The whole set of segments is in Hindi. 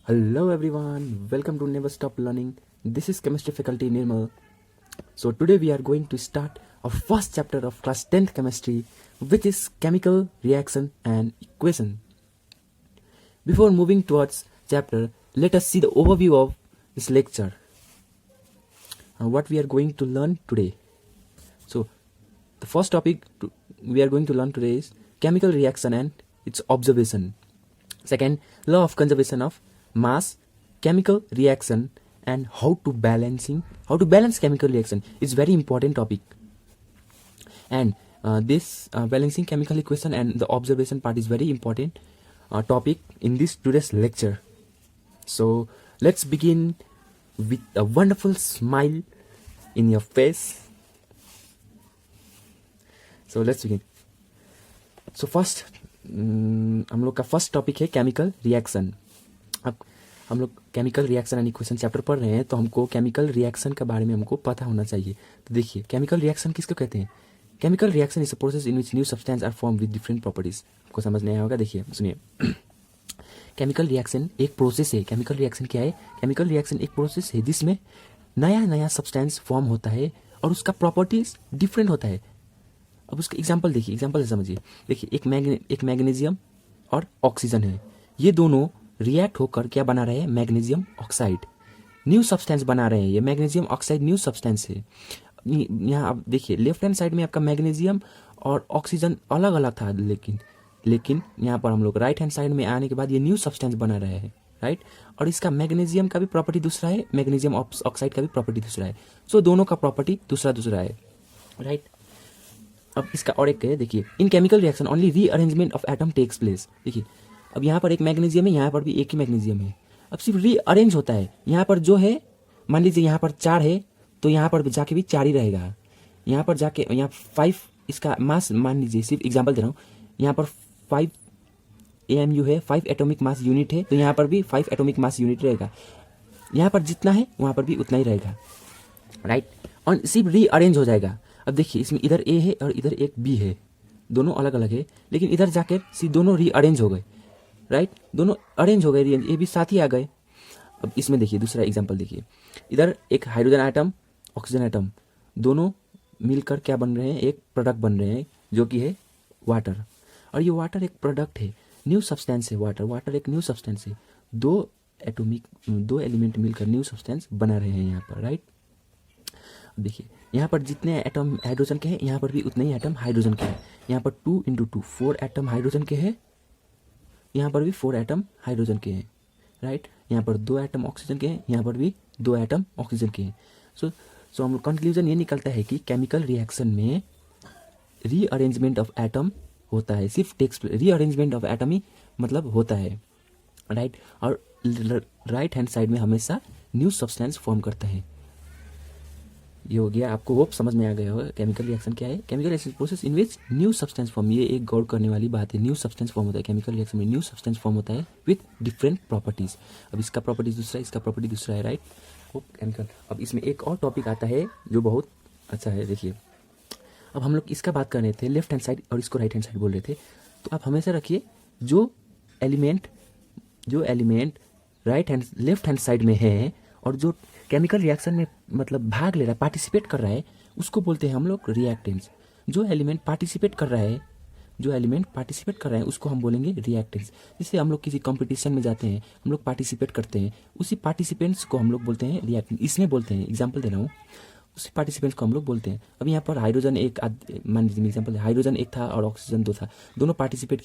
Hello everyone, welcome to Never Stop Learning. This is Chemistry Faculty Nirmal. So today we are going to start our first chapter of class 10th chemistry, which is chemical reaction and equation. Before moving towards chapter, let us see the overview of this lecture. What we are going to learn today. So the first topic we are going to learn today is chemical reaction and its observation. Second, law of conservation of mass, chemical reaction, and how to balance chemical reaction is very important topic. And this balancing chemical equation and the observation part is very important topic in this today's lecture. So let's begin with a wonderful smile in your face. So let's begin. So first हम लोग का फर्स्ट टॉपिक है केमिकल रिएक्शन. अब हम लोग chemical reaction and equation chapter पढ़ रहे हैं, तो हमको केमिकल रिएक्शन के बारे में हमको पता होना चाहिए. तो देखिए, केमिकल रिएक्शन किसको कहते हैं? Chemical reaction is a process in which new substance are form with different properties. आपको समझ नहीं आया होगा, देखिए सुनिए. केमिकल रिएक्शन एक प्रोसेस है. केमिकल रिएक्शन क्या है? केमिकल रिएक्शन एक प्रोसेस है जिसमें नया नया सब्सटेंस फॉर्म होता है और उसका प्रॉपर्टीज डिफरेंट होता है. अब उसका एग्जाम्पल देखिए, एग्जाम्पल से समझिए. देखिए, एक मैग्नीशियम और ऑक्सीजन है. ये दोनों रिएक्ट होकर क्या बना रहे हैं? Magnesium oxide. न्यू सब्सटेंस बना रहे हैं. ये मैग्नीशियम ऑक्साइड न्यू सब्सटेंस है. यहाँ आप देखिए, लेफ्ट हैंड साइड में आपका मैग्नीशियम और ऑक्सीजन अलग अलग था, लेकिन यहाँ पर हम लोग राइट हैंड साइड में आने के बाद ये न्यू सब्सटेंस बना रहे हैं, राइट. और इसका मैग्नीशियम का भी प्रॉपर्टी दूसरा है, मैग्नीशियम ऑक्साइड का भी प्रॉपर्टी दूसरा है. सो दोनों का प्रॉपर्टी दूसरा दूसरा है, राइट. अब इसका और एक है, देखिए, in chemical reaction only rearrangement of atom takes place. देखिए, अब यहाँ पर एक मैग्नीशियम है, यहाँ पर भी एक ही मैग्नीशियम है. अब सिर्फ रीअरेंज होता है. यहाँ पर जो है, मान लीजिए यहाँ पर 4 है, तो यहाँ पर जाके भी 4 ही रहेगा. यहाँ पर जाके यहाँ 5 इसका मास, मान लीजिए, सिर्फ एग्जाम्पल दे रहा हूँ, यहाँ पर 5 AMU है, 5 एटॉमिक मास यूनिट है, तो यहाँ पर भी 5 एटॉमिक मास यूनिट रहेगा. यहाँ पर जितना है वहाँ पर भी उतना ही रहेगा, राइट. और सिर्फ रीअरेंज हो जाएगा. अब देखिए, इसमें इधर A है और इधर एक B है, दोनों अलग अलग है, लेकिन इधर जाकर दोनों रीअरेंज हो गए, राइट. दोनों अरेंज हो गए, ये भी साथ ही आ गए. अब इसमें देखिए, दूसरा एग्जांपल देखिए. इधर एक हाइड्रोजन एटम, ऑक्सीजन एटम, दोनों मिलकर क्या बन रहे हैं? एक प्रोडक्ट बन रहे हैं, जो कि है वाटर. और ये वाटर एक प्रोडक्ट है, न्यू सब्सटेंस है. वाटर एक न्यू सब्सटेंस है. दो एलिमेंट मिलकर न्यू सब्सटेंस बना रहे हैं यहाँ पर, राइट. देखिए, यहाँ पर जितने एटम हाइड्रोजन के हैं, यहाँ पर भी उतने ही एटम हाइड्रोजन के हैं. यहाँ पर 2 × 2 4 एटम हाइड्रोजन के हैं, यहाँ पर भी 4 एटम हाइड्रोजन के हैं, राइट. यहाँ पर 2 एटम ऑक्सीजन के हैं, यहाँ पर भी 2 एटम ऑक्सीजन के हैं. सो हम कंक्लूजन ये निकलता है कि केमिकल रिएक्शन में रीअरेंजमेंट ऑफ एटम होता है. सिर्फ टेक्स रीअरेंजमेंट ऑफ एटम ही मतलब होता है, राइट. और राइट हैंड साइड में हमेशा न्यू सब्सटेंस फॉर्म करता है. ये हो गया. आपको होप समझ में आ गया होगा केमिकल रिएक्शन क्या है. Chemical reaction process in which new substance form. ये एक गौर करने वाली बात है. न्यू सब्सटेंस फॉर्म होता है केमिकल रिएक्शन में. न्यू सब्सटेंस फॉर्म होता है विथ डिफरेंट प्रॉपर्टीज. अब इसका प्रॉपर्टीज दूसरा है, इसका प्रॉपर्टी दूसरा है, राइट. केमिकल. अब इसमें एक और टॉपिक आता है जो बहुत अच्छा है. देखिए, अब हम लोग इसका बात कर रहे थे लेफ्ट हैंड साइड और इसको राइट हैंड साइड बोल रहे थे. तो आप हमेशा रखिए, जो एलिमेंट लेफ्ट हैंड साइड में है और जो केमिकल रिएक्शन में मतलब भाग ले रहा है, पार्टिसिपेट कर रहा है, उसको बोलते हैं हम लोग रिएक्टेंट्स. जो एलिमेंट पार्टिसिपेट कर रहा है उसको हम बोलेंगे रिएक्टेंट्स. जैसे हम लोग किसी कंपटीशन में जाते हैं, हम लोग पार्टिसिपेट करते हैं, उसी पार्टिसिपेंट्स को हम लोग बोलते हैं रिएक्टेंट. इसमें बोलते हैं, एग्जाम्पल दे रहा हूँ, उसी पार्टिसिपेंट्स को हम लोग बोलते हैं. अब यहाँ पर हाइड्रोजन एक, मान लीजिए एग्जाम्पल, हाइड्रोजन एक था और ऑक्सीजन 2 था. दोनों पार्टिसिपेट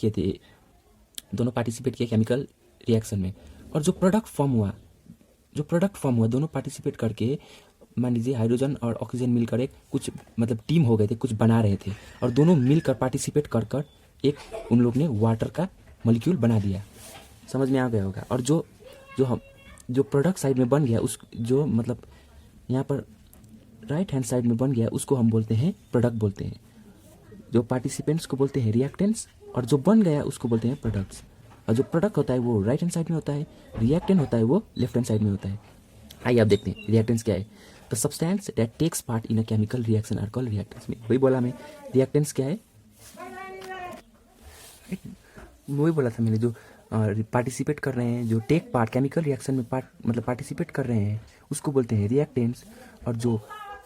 किए केमिकल रिएक्शन में. और जो प्रोडक्ट फॉर्म हुआ दोनों पार्टिसिपेट करके, मान लीजिए हाइड्रोजन और ऑक्सीजन मिलकर एक कुछ मतलब टीम हो गए थे, कुछ बना रहे थे, और दोनों मिलकर पार्टिसिपेट कर एक उन लोग ने वाटर का मॉलिक्यूल बना दिया. समझ में आ गया होगा. और जो प्रोडक्ट साइड में बन गया, उस जो मतलब यहाँ पर राइट हैंड साइड में बन गया, उसको हम बोलते हैं प्रोडक्ट बोलते हैं. जो पार्टिसिपेंट्स को बोलते हैं रिएक्टेंट्स, और जो बन गया उसको बोलते हैं प्रोडक्ट्स. और जो प्रोडक्ट होता है वो राइट हैंड साइड में होता है, रिएक्टेंट होता है वो लेफ्ट हैंड साइड में होता है. आइए आप देखते हैं रिएक्टेंट्स क्या है. The substance that takes part in a chemical reaction are called reactants. वही बोला मैं, रिएक्टेंट्स क्या है, वही बोला था मैंने. जो पार्टिसिपेट कर रहे हैं, जो टेक पार्ट केमिकल रिएक्शन में मतलब पार्टिसिपेट कर रहे हैं, उसको बोलते हैं रिएक्टेंट्स। और जो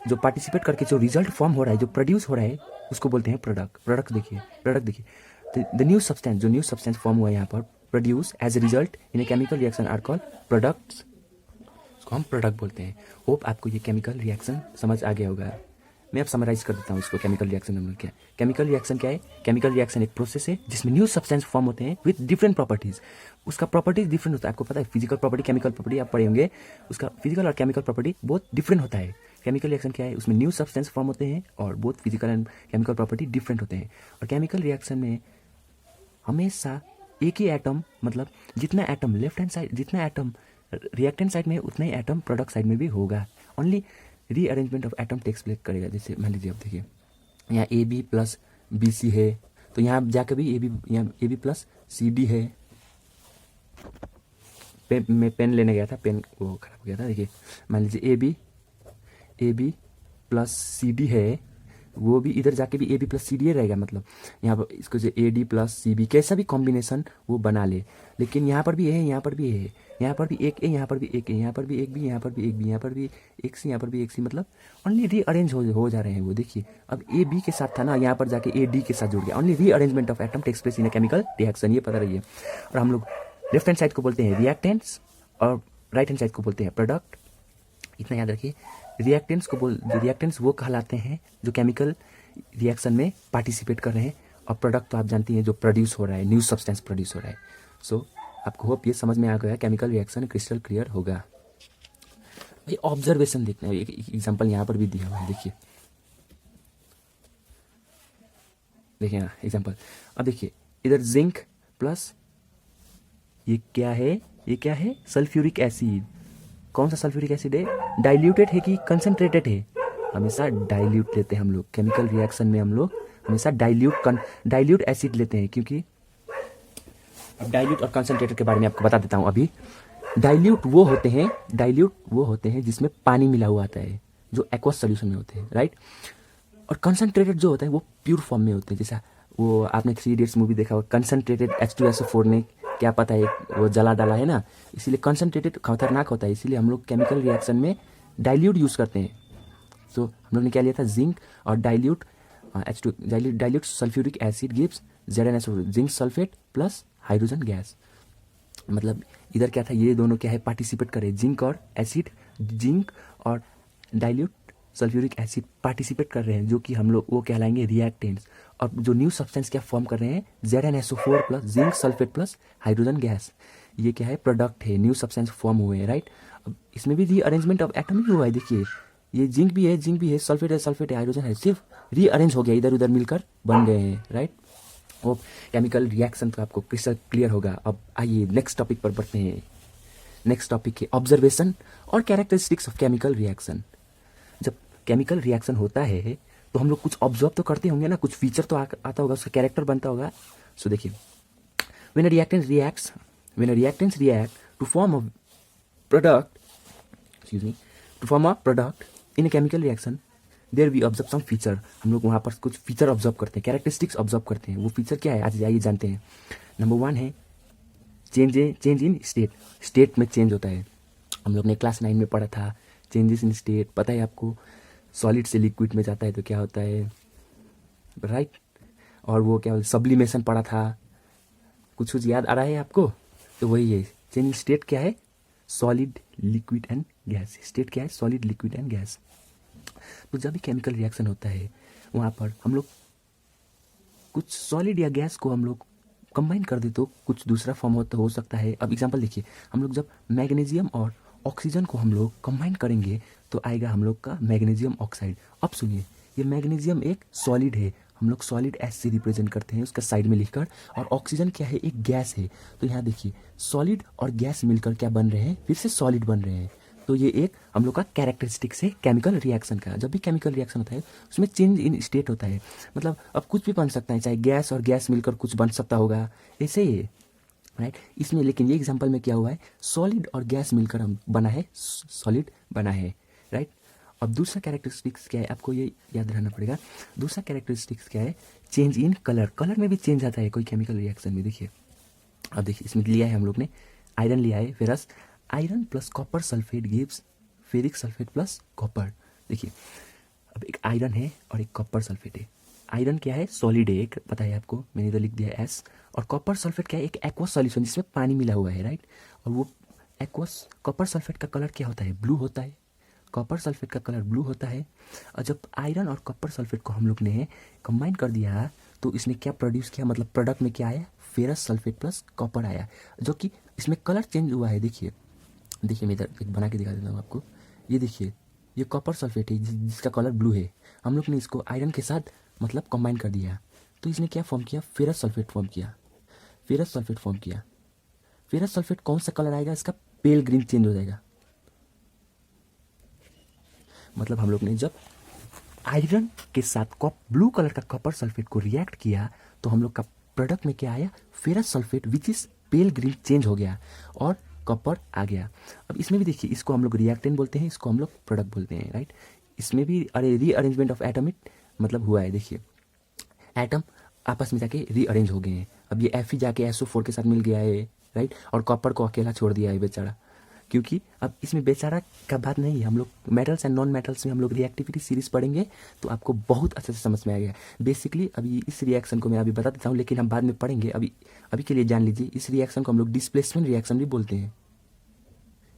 जो पार्टिसिपेट करके जो रिजल्ट फॉर्म हो रहा है, जो प्रोड्यूस हो रहा है, उसको बोलते हैं प्रोडक्ट। प्रोडक्ट देखिए द न्यू सब्सटेंस, जो न्यू सब्सटेंस फॉर्म हुआ है यहाँ पर produce as a result in a chemical reaction are called products, उसको हम प्रोडक्ट बोलते हैं। होप आपको ये केमिकल रिएक्शन समझ आ गया होगा। मैं अब समराइज कर देता हूँ इसको। केमिकल रिएक्शन हम लोग क्या, केमिकल रिएक्शन क्या है? केमिकल रिएक्शन एक प्रोसेस है जिसमें न्यू सब्सटेंस फॉर्म होते हैं विद डिफरेंट प्रॉपर्टीज। उसका प्रॉपर्टीज डिफरेंट होता है, आपको पता है फिजिकल प्रॉपर्टी केमिकल प्रॉपर्टी आप पढ़े होंगे, उसका फिजिकल और केमिकल प्रॉपर्टी बहुत डिफरेंट होता है। केमिकल रिएक्शन क्या है? उसमें न्यू सब्सटेंस फॉर्म होते हैं और बहुत physical and chemical property different होते हैं। और केमिकल रिएक्शन में हमेशा एक ही एटम, मतलब जितना एटम लेफ्ट हैंड साइड, जितना एटम रिएक्टेंट साइड में उतना ही एटम प्रोडक्ट साइड में भी होगा। Only rearrangement of atom takes place करेगा। जैसे मान लीजिए, अब देखिए यहाँ A B plus B C है, तो यहाँ जाकर भी यहाँ A B plus C D है। मैं पेन लेने गया था, पेन वो खराब हो गया था। देखिए मान लीजिए A B plus C D है, वो भी इधर जाके भी A B plus C D रहेगा। मतलब यहाँ पर इसको जो A D plus C B कैसा भी कॉम्बिनेशन वो बना ले, लेकिन यहाँ पर भी है, यहाँ पर भी है, यहाँ पर भी एक ए, यहाँ पर भी एक ए, यहाँ पर भी एक बी, यहाँ पर भी एक बी, यहाँ पर भी एक सी, यहाँ पर भी एक सी, मतलब ओनली रीअरेंज हो जा रहे हैं वो। देखिए अब ए बी के साथ था ना, यहाँ पर जाके ए डी के साथ जुड़ गया। Only rearrangement of atom takes place in a chemical reaction, ये पता रहिए। और हम लोग लेफ्ट हैंड साइड को बोलते हैं रिएक्टेंट्स और राइट हैंड साइड को बोलते हैं प्रोडक्ट। इतना याद रखिए। रिएक्टेंट्स वो कहलाते हैं जो केमिकल रिएक्शन में पार्टिसिपेट कर रहे हैं, और प्रोडक्ट तो आप जानती हैं जो प्रोड्यूस हो रहा है, न्यू सब्सटेंस प्रोड्यूस हो रहा है। सो आपको होप ये समझ में आ गया, केमिकल रिएक्शन क्रिस्टल क्लियर होगा। भाई ऑब्जर्वेशन देखना है, एक एग्जांपल यहाँ पर भी दिया हुआ है, देखिए ना एग्जांपल। अब देखिए इधर जिंक प्लस ये क्या है? Sulphuric acid. कौन सा सल्फ्यूरिक एसिड है? डाइल्यूटेड है कि कंसंट्रेटेड है? हमेशा डाइल्यूट लेते हैं हम लोग केमिकल रिएक्शन में। हम लोग हमेशा डाइल्यूट एसिड लेते हैं, क्योंकि अब डाइल्यूट और कंसंट्रेटेड के बारे में आपको बता देता हूँ अभी। डाइल्यूट वो होते हैं जिसमें पानी मिला हुआ आता है, जो एक्वस सोल्यूशन में होते हैं, राइट। और कंसंट्रेटेड जो होता है वो प्योर फॉर्म में होते हैं। जैसा वो आपने 3 इडियट्स मूवी देखा होगा, कंसंट्रेटेड H2SO4 ने क्या पता है वो जला डाला है ना, इसीलिए कंसंट्रेटेड खतरनाक होता है। इसीलिए हम लोग केमिकल रिएक्शन में डाइल्यूट यूज़ करते हैं। तो हम लोग ने क्या लिया था? जिंक और dilute dilute sulphuric acid gives ZnSO, zinc sulphate plus hydrogen gas. मतलब इधर क्या था? ये दोनों क्या है? पार्टिसिपेट करे, जिंक और डाइल्यूट सल्फ्यूरिक एसिड पार्टिसिपेट कर रहे हैं, जो कि हम लोग वो कहलाएंगे रिएक्टेंट्स। और जो न्यू सब्सटेंस क्या फॉर्म कर रहे हैं? ZnSO4 plus zinc sulphate plus hydrogen gas. ये क्या है? प्रोडक्ट है, न्यू सब्सटेंस फॉर्म हुए हैं, राइट। अब इसमें भी रीअरेंजमेंट ऑफ एटम ही हुआ है। देखिए ये जिंक भी है, सल्फेट है, हाइड्रोजन है, सिर्फ रीअरेंज हो गया, इधर उधर मिलकर बन गए हैं, राइट। वो केमिकल रिएक्शन तो आपको क्रिस्टल क्लियर होगा। अब आइए नेक्स्ट टॉपिक पर बढ़ते हैं। नेक्स्ट टॉपिक है ऑब्जर्वेशन और कैरेक्टरिस्टिक्स ऑफ केमिकल रिएक्शन। जब केमिकल रिएक्शन होता है तो हम लोग कुछ ऑब्जर्व तो करते होंगे ना, कुछ फीचर तो आता होगा, उसका कैरेक्टर बनता होगा। सो देखिए, when a reactants react to form a product in a chemical reaction, there we observe some feature. हम लोग वहाँ पर कुछ फीचर ऑब्जर्व करते हैं, कैरेक्टरिस्टिक्स ऑब्जर्व करते हैं। वो फीचर क्या है आज आइए जानते हैं। नंबर 1 है चेंज इन स्टेट में चेंज होता है। हम लोग ने क्लास 9 में पढ़ा था चेंजेस इन स्टेट, पता है आपको। सॉलिड से लिक्विड में जाता है तो क्या होता है, राइट। और वो क्या सब्लिमेशन पढ़ा था, कुछ याद आ रहा है आपको? तो वही है चेंज इन स्टेट। क्या है? Solid liquid and gas. State क्या है? Solid liquid and gas. तो जब भी केमिकल रिएक्शन होता है वहाँ पर हम लोग कुछ सॉलिड या गैस को हम लोग कंबाइन कर दे तो कुछ दूसरा फॉर्म हो सकता है। अब एग्जांपल देखिए, हम लोग जब मैग्नीशियम और ऑक्सीजन को हम लोग कंबाइन करेंगे तो आएगा हम लोग का मैग्नीशियम ऑक्साइड। अब सुनिए, ये मैग्नीशियम एक सॉलिड है, हम लोग सॉलिड एस से रिप्रेजेंट करते हैं उसका साइड में लिखकर, और ऑक्सीजन क्या है? एक गैस है। तो यहाँ देखिए सॉलिड और गैस मिलकर क्या बन रहे हैं? फिर से सॉलिड बन रहे हैं। तो ये एक हम लोग का कैरेक्टरिस्टिक्स है केमिकल रिएक्शन का। जब भी केमिकल रिएक्शन होता है उसमें चेंज इन स्टेट होता है, मतलब अब कुछ भी बन सकता है, चाहे गैस और गैस मिलकर कुछ बन सकता होगा, ऐसे ही राइट। इसमें लेकिन ये एग्जांपल में क्या हुआ है? सॉलिड और गैस मिलकर हम बना है, सॉलिड बना है, राइट। अब दूसरा कैरेक्टरिस्टिक्स क्या है? आपको ये याद रहना पड़ेगा। दूसरा कैरेक्टरिस्टिक्स क्या है? Change in colour. कलर में भी चेंज आता है कोई केमिकल रिएक्शन में। देखिए अब देखिए इसमें लिया है हम लोग ने आयरन लिया है, ferrous iron plus copper sulphate gives ferric sulphate plus copper. देखिए अब एक आयरन है और एक कॉपर सल्फेट है। आयरन क्या है, सॉलिड है एक, पता है आपको, मैंने तो लिख दिया है एस। और कॉपर सल्फेट क्या है, एक एक्वस सॉल्यूशन जिसमें पानी मिला हुआ है, राइट। और वो एक्वस कॉपर सल्फेट का कलर क्या होता है, ब्लू होता है। कॉपर सल्फेट का कलर ब्लू होता है। और जब आयरन और कॉपर सल्फेट को हम लोग ने कंबाइन कर दिया तो इसने क्या प्रोड्यूस किया, मतलब प्रोडक्ट में क्या आया, फेरस सल्फेट प्लस कॉपर आया, जो कि इसमें कलर चेंज हुआ है। देखिए देखिए मैं इधर एक बना के दिखा देता हूँ आपको। ये देखिए ये कॉपर सल्फेट है जिसका कलर ब्लू है। हम लोग ने इसको आयरन के साथ मतलब कंबाइन कर दिया तो इसने क्या फॉर्म किया, फेरस सल्फेट फॉर्म किया। फेरस सल्फेट फॉर्म किया। फेरस सल्फेट कौन सा कलर आएगा, इसका पेल ग्रीन चेंज हो जाएगा। मतलब हम लोग ने जब आयरन के साथ ब्लू कलर का कॉपर सल्फेट को रिएक्ट किया तो हम लोग का प्रोडक्ट में क्या आया, ferrous sulphate which is pail green change हो गया और कॉपर आ गया। अब इसमें भी देखिए इसको हम लोग रिएक्टेंट बोलते हैं, इसको हम लोग प्रोडक्ट बोलते हैं, राइट। इसमें भी रीअरेंजमेंट ऑफ एटमिक मतलब हुआ है। देखिए एटम आपस में जाके रीअरेंज हो गए हैं। अब ये Fe जाके SO4 के साथ मिल गया है, राइट। और कॉपर को अकेला छोड़ दिया है बेचारा, क्योंकि अब इसमें बेचारा का बात नहीं है। हम लोग मेटल्स एंड नॉन मेटल्स में हम लोग रिएक्टिविटी सीरीज पढ़ेंगे तो आपको बहुत अच्छे से समझ में आएगा। बेसिकली अभी इस रिएक्शन को मैं अभी बता देता हूँ, लेकिन हम बाद में पढ़ेंगे। अभी अभी के लिए जान लीजिए इस रिएक्शन को हम लोग डिस्प्लेसमेंट रिएक्शन भी बोलते हैं।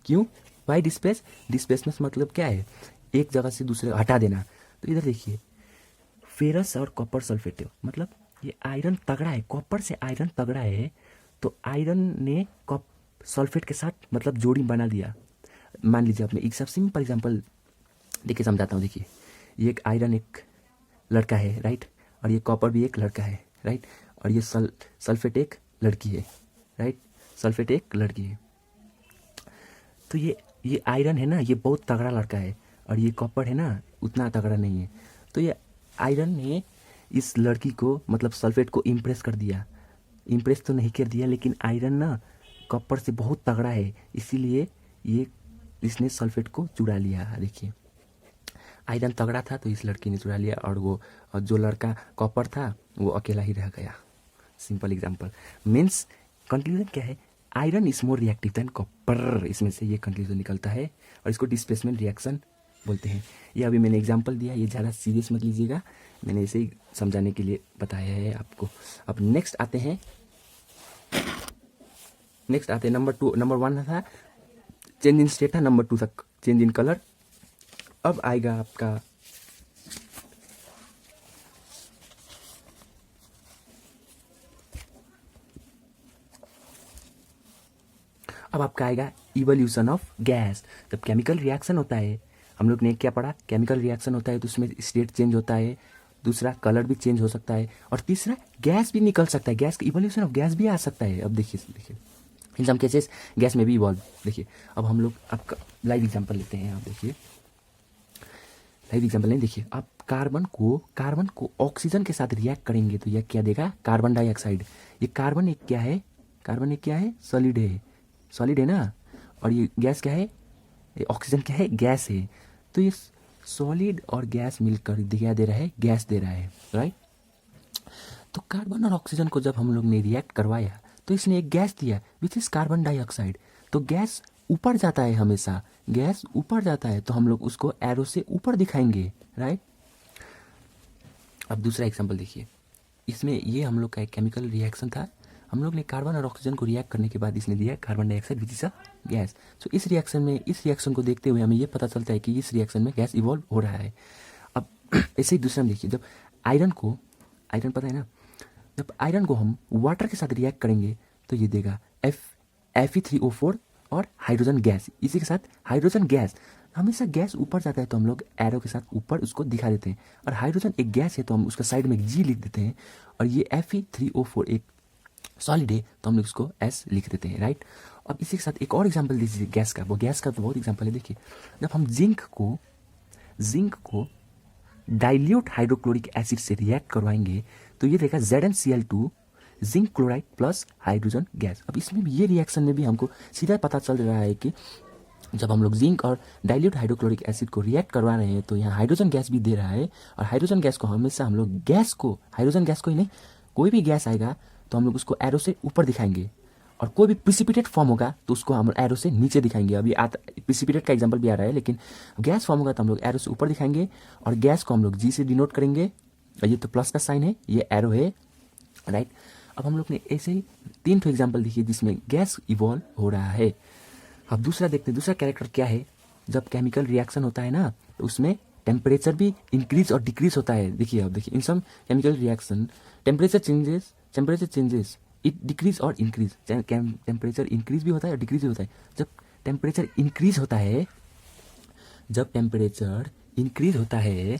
क्यों, वाई डिस्प्लेसमेंट मतलब क्या है, एक जगह से दूसरे हटा देना। तो इधर देखिए फेरस और कॉपर सल्फेट, मतलब ये आयरन तगड़ा है, कॉपर से आयरन तगड़ा है, तो आयरन ने सल्फेट के साथ मतलब जोड़ी बना दिया। मान लीजिए अब मैं एक सब सिंपल एग्जांपल देखिए समझाता हूँ। देखिए ये एक आयरन एक लड़का है, राइट, और ये कॉपर भी एक लड़का है, राइट, और ये सल्फेट एक लड़की है, राइट, सल्फेट एक लड़की है। तो ये आयरन है ना, ये बहुत तगड़ा लड़का है, और ये कॉपर है ना उतना तगड़ा नहीं है। तो ये आयरन ने इस लड़की को मतलब सल्फेट को इम्प्रेस कर दिया। इम्प्रेस तो नहीं कर दिया, लेकिन आयरन ना कॉपर से बहुत तगड़ा है, इसीलिए ये इसने सल्फेट को चुरा लिया। देखिए आयरन तगड़ा था तो इस लड़की ने चुरा लिया, और वो जो लड़का कॉपर था वो अकेला ही रह गया। सिंपल एग्जांपल मीन्स कंक्लूजन क्या है, iron is more reactive than copper. इसमें से ये कंक्लूजन निकलता है, और इसको डिस्प्लेसमेंट रिएक्शन बोलते हैं। ये अभी मैंने एग्जांपल दिया, ये ज़्यादा सीरियस मत लीजिएगा, मैंने इसे ही समझाने के लिए बताया है आपको। अब नेक्स्ट आते हैं नंबर 1 था चेंज इन स्टेट, था नंबर 2 था चेंज इन कलर। अब आएगा आपका आएगा इवोल्यूशन ऑफ गैस। जब केमिकल रिएक्शन होता है, हम लोग ने क्या पढ़ा, केमिकल रिएक्शन होता है तो उसमें स्टेट चेंज होता है, दूसरा कलर भी चेंज हो सकता है, और तीसरा गैस भी निकल सकता है, गैस इवोल्यूशन ऑफ गैस भी आ सकता है। अब देखिए इन सम केसेस गैस में भी इवॉल्व। देखिए अब हम लोग आपका लाइव एग्जांपल लेते हैं। आप देखिए लाइव एग्जांपल नहीं, देखिए आप कार्बन को ऑक्सीजन के साथ रिएक्ट करेंगे तो यह क्या देगा, कार्बन डाइऑक्साइड। ये कार्बन एक क्या है, सॉलिड है ना, और ये गैस क्या है, ऑक्सीजन क्या है, गैस है। तो ये सॉलिड और गैस मिलकर दिया दे रहा है, गैस दे रहा है, राइट। तो कार्बन और ऑक्सीजन को जब हम लोग ने रिएक्ट करवाया तो इसने एक गैस दिया विच इज कार्बन डाइऑक्साइड। तो गैस ऊपर जाता है, हमेशा गैस ऊपर जाता है, तो हम लोग उसको एरो से ऊपर दिखाएंगे, राइट। अब दूसरा एग्जांपल देखिए, इसमें ये हम लोग का एक केमिकल रिएक्शन था। हम लोग ने कार्बन और ऑक्सीजन को रिएक्ट करने के बाद इसने दिया carbon dioxide which is a gas. तो इस रिएक्शन को देखते हुए हमें ये पता चलता है कि इस रिएक्शन में गैस इवॉल्व हो रहा है। अब ऐसे ही दूसरा में देखिए, जब आयरन पता है ना, जब आयरन को हम वाटर के साथ रिएक्ट करेंगे तो ये देगा Fe3O4 और हाइड्रोजन गैस। इसी के साथ हाइड्रोजन गैस, हमेशा गैस ऊपर जाता है तो हम लोग एरो के साथ ऊपर उसको दिखा देते हैं, और हाइड्रोजन एक गैस है तो हम उसका साइड में G लिख देते हैं, और ये Fe3O4 एक सॉलिड है तो हम लोग इसको S लिख देते हैं, राइट। अब इसी के साथ एक और एग्जाम्पल दीजिए गैस का, वो गैस का तो बहुत एग्जाम्पल है। देखिए जब हम जिंक को डाइल्यूट हाइड्रोक्लोरिक एसिड से रिएक्ट करवाएंगे तो ये देगा ZnCl2 zinc chloride plus hydrogen gas. अब इसमें भी ये रिएक्शन में भी हमको सीधा पता चल रहा है कि जब हम लोग जिंक और डाइल्यूट हाइड्रोक्लोरिक एसिड को रिएक्ट करवा रहे हैं तो यहाँ हाइड्रोजन गैस भी दे रहा है, और हाइड्रोजन गैस को हमेशा हम लोग हाइड्रोजन गैस को ही नहीं, कोई भी गैस आएगा तो हम लोग उसको एरो से ऊपर दिखाएंगे, और कोई भी प्रिसिपिटेट फॉर्म होगा तो उसको हम एरो से नीचे दिखाएंगे। अभी प्रिसिपिटेट का एग्जांपल भी आ रहा है, लेकिन गैस फॉर्म होगा तो हम लोग एरो से ऊपर दिखाएंगे और गैस को हम लोग जी से डिनोट करेंगे। और ये तो प्लस का साइन है, ये एरो है, राइट। अब हम लोग ने ऐसे ही 3 ठो एग्जाम्पल देखिए जिसमें गैस इवॉल्व हो रहा है। अब दूसरा देखते हैं, दूसरा कैरेक्टर क्या है। जब केमिकल रिएक्शन होता है ना तो उसमें टेम्परेचर भी इंक्रीज और डिक्रीज होता है। देखिए, अब देखिए, in some chemical reaction temperature changes it decrease और इंक्रीज। टेम्परेचर इंक्रीज भी होता है और डिक्रीज भी होता है। जब टेम्परेचर इंक्रीज होता है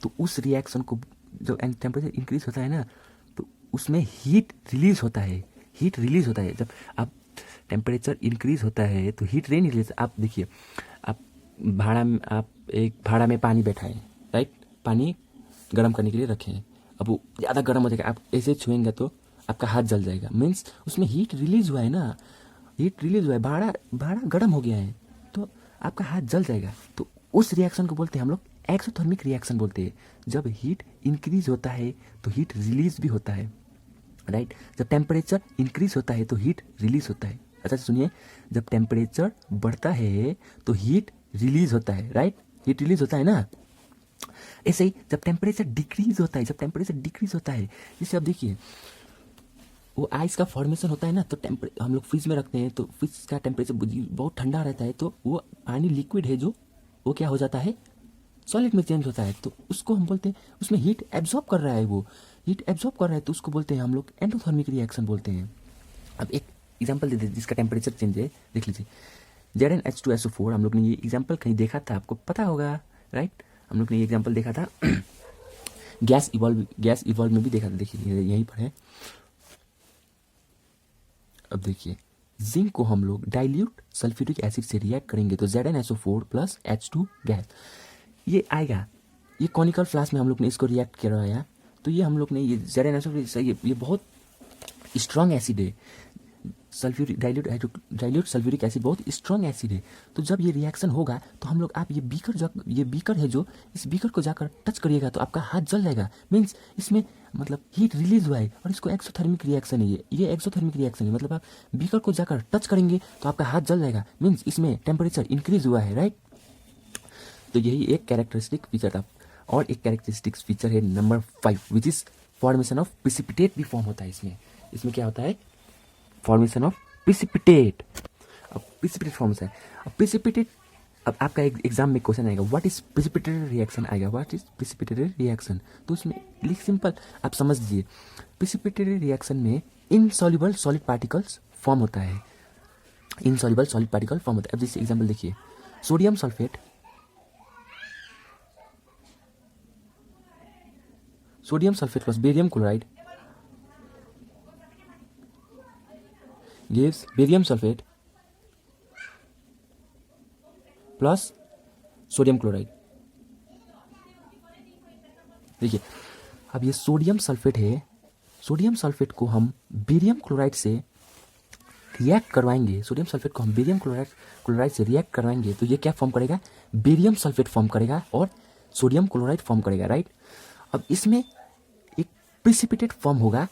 तो उस रिएक्शन को, जब टेम्परेचर इंक्रीज होता है ना तो उसमें हीट रिलीज होता है। जब आप टेम्परेचर इंक्रीज होता है तो हीट नहीं रिलीज। आप देखिए, आप एक भाड़ा में पानी बैठा है, राइट। पानी गर्म करने के लिए रखे हैं। अब वो ज़्यादा गर्म हो जाएगा, आप ऐसे छुएंगे तो आपका हाथ जल जाएगा। मीन्स उसमें हीट रिलीज हुआ है ना, भाड़ा गर्म हो गया है तो आपका हाथ जल जाएगा। तो उस रिएक्शन को बोलते हैं हम लोग एक्सोथर्मिक रिएक्शन बोलते हैं। जब हीट इंक्रीज होता है तो हीट रिलीज भी होता है, राइट। जब टेम्परेचर इंक्रीज होता है तो हीट रिलीज होता है। अच्छा सुनिए, जब टेम्परेचर बढ़ता है तो हीट रिलीज होता है, राइट। हीट रिलीज होता है ना। ऐसे ही जब टेम्परेचर डिक्रीज होता है, जैसे अब देखिए, वो आइस का फॉर्मेशन होता है ना, तो हम लोग फ्रिज में रखते हैं तो फ्रिज का टेम्परेचर बहुत ठंडा रहता है तो वो पानी लिक्विड है जो वो क्या हो जाता है, सॉलिड में चेंज होता है। तो उसको हम बोलते हैं उसमें हीट एब्जॉर्ब कर रहा है तो उसको बोलते हैं हम लोग एंडोथर्मिक रिएक्शन बोलते हैं। अब एक एग्जांपल दे दीजिए जिसका टेम्परेचर चेंज है, देख लीजिए। ZnH2SO4 हम लोग ने ये एग्जांपल कहीं देखा था, आपको पता होगा, राइट। हम लोग ने ये एग्जांपल देखा था गैस इवॉल्व में भी देखा था। देखिए यहीं पर है। अब देखिए, जिंक को हम लोग डाइल्यूट सल्फ्यूरिक एसिड से रिएक्ट करेंगे तो ZnSO4 प्लस H2 गैस ये आएगा। ये कॉनिकल फ्लास्क में हम लोग ने इसको रिएक्ट करवाया तो ये हम लोग ने ये ZnSO4 ये बहुत स्ट्रॉन्ग एसिड है। डाइल्यूट सल्फ्यूरिक एसिड बहुत स्ट्रॉन्ग एसिड है। तो जब ये रिएक्शन होगा तो हम लोग, आप ये बीकर है जो, इस बीकर को जाकर टच करिएगा तो आपका हाथ जल जाएगा। मीन्स इसमें मतलब हीट रिलीज हुआ है और इसको एक्सोथर्मिक रिएक्शन है। ये एक्सोथर्मिक रिएक्शन है, मतलब आप बीकर को जाकर टच करेंगे तो आपका हाथ जल जाएगा। मीन्स इसमें टेम्परेचर इंक्रीज हुआ है, राइट। तो यही एक कैरेक्टरिस्टिक फीचर था। और एक कैरेक्टरिस्टिक फीचर है number 5 which is formation of precipitate भी फॉर्म होता है इसमें क्या होता है, फॉर्मेशन ऑफ प्रिसिपिटेट। अब प्रिसिपिटेट फॉर्म्स है। अब प्रिसिपिटेट, अब आपका एक एग्जाम में क्वेश्चन आएगा व्हाट इज प्रिसिपिटेटेड रिएक्शन आएगा, व्हाट इज प्रिसिपिटेटेड रिएक्शन। तो उसमें लिख सिंपल आप समझ लीजिए, प्रिसिपिटेटेड रिएक्शन में इनसॉल्युबल सॉलिड पार्टिकल्स फॉर्म होता है। अब जैसे एग्जाम्पल देखिए, sodium sulphate plus barium chloride gives barium sulfate plus sodium chloride. देखिए, अब ये सोडियम सल्फेट है, सोडियम सल्फेट को हम बेरियम क्लोराइड से रिएक्ट करवाएंगे। तो ये क्या फॉर्म करेगा, बेरियम सल्फेट फॉर्म करेगा और सोडियम क्लोराइड फॉर्म करेगा, राइट। अब इसमें एक प्रिसिपिटेट फॉर्म होगा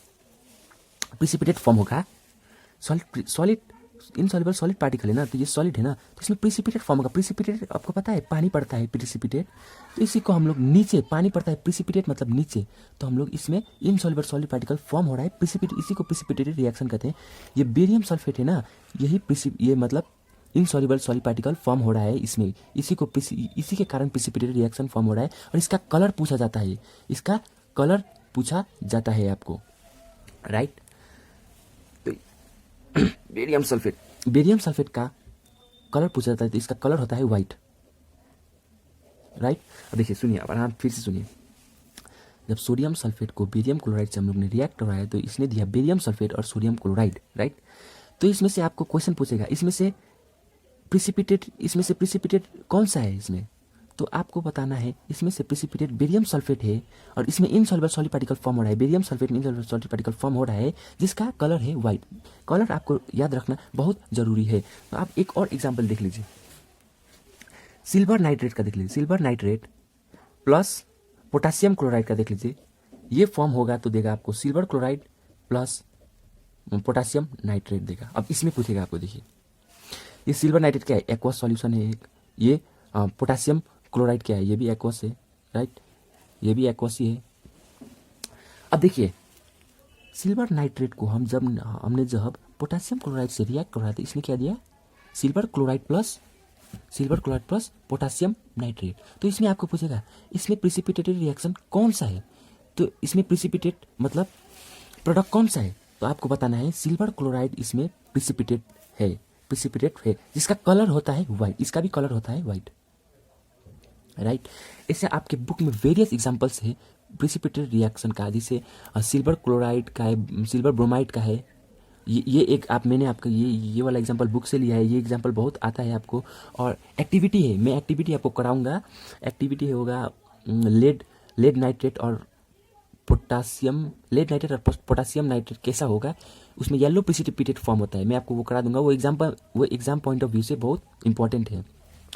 सॉलिड इनसॉल्युबल सॉलिड पार्टिकल है ना, तो ये सॉलिड है ना, तो इसमें प्रिसिपिटेट फॉर्म होगा। प्रिसिपिटेट आपको पता है पानी पड़ता है प्रिसिपिटेट, तो इसी को हम लोग नीचे, पानी पड़ता है प्रिसिपिटेट मतलब नीचे, तो हम लोग इसमें इनसॉल्युबल सॉलिड पार्टिकल फॉर्म हो रहा है प्रिसिपिटेट, इसी को प्रिसिपिटेटेड रिएक्शन कहते हैं। ये बेरियम सल्फेट है ना, ये मतलब इनसॉल्युबल सॉलिड पार्टिकल फॉर्म हो रहा है इसमें, इसी के कारण प्रिसिपिटेटेड रिएक्शन फॉर्म हो रहा है। और इसका कलर पूछा जाता है आपको, राइट। बेरियम सल्फेट का कलर पूछा जाता है तो इसका कलर होता है व्हाइट, राइट। अब देखिए, सुनिए, अब आराम फिर से सुनिए। जब सोडियम सल्फेट को बेरियम क्लोराइड से हम लोग ने रिएक्ट करवाया तो इसने दिया बेरियम सल्फेट और सोडियम क्लोराइड, राइट। तो इसमें से आपको क्वेश्चन पूछेगा इसमें से प्रिसिपिटेट कौन सा है इसमें, तो आपको बताना है इसमें से प्रिसिपिटेट बेरियम सल्फेट है और इसमें इनसॉल्युबल सॉलिड पार्टिकल फॉर्म हो रहा है। बेरियम सल्फेट में इनसॉल्युबल सॉलिड पार्टिकल फॉर्म हो रहा है जिसका कलर है व्हाइट। कलर आपको याद रखना बहुत जरूरी है। तो आप एक और एग्जांपल देख लीजिए, सिल्वर नाइट्रेट का देख लीजिए। Silver nitrate plus potassium chloride का देख लीजिए, ये फॉर्म होगा तो देगा आपको silver chloride plus potassium nitrate देगा। अब इसमें पूछेगा आपको, देखिए ये सिल्वर नाइट्रेट क्या है, एक्वस सॉल्यूशन है एक। ये पोटासियम क्लोराइड क्या है, ये भी एक्वस है, राइट, ये भी एक्वस ही है। अब देखिए सिल्वर नाइट्रेट को हमने जब पोटासियम क्लोराइड से रिएक्ट करवाया तो इसने क्या दिया, silver chloride plus potassium nitrate. तो इसमें आपको पूछेगा इसमें प्रिसिपिटेटेड रिएक्शन कौन सा है, तो इसमें प्रिसिपिटेट मतलब प्रोडक्ट कौन सा है, तो आपको बताना है सिल्वर क्लोराइड इसमें प्रिसिपिटेट है जिसका कलर होता है वाइट, इसका भी कलर होता है वाइट, राइट। इससे आपके बुक में वेरियस एग्जांपल्स है प्रिसिपिटेटेड रिएक्शन का, जैसे सिल्वर क्लोराइड का है, सिल्वर ब्रोमाइड का है। ये एक मैंने आपका ये वाला एग्जांपल बुक से लिया है, ये एग्जांपल बहुत आता है आपको। और एक्टिविटी है, मैं एक्टिविटी आपको कराऊंगा। एक्टिविटी होगा लेड नाइट्रेट और पोटासियम नाइट्रेट कैसा होगा, उसमें येलो प्रिसिपिटेट फॉर्म होता है, मैं आपको वो करा दूंगा। वो एग्जाम पॉइंट ऑफ व्यू से बहुत इंपॉर्टेंट है।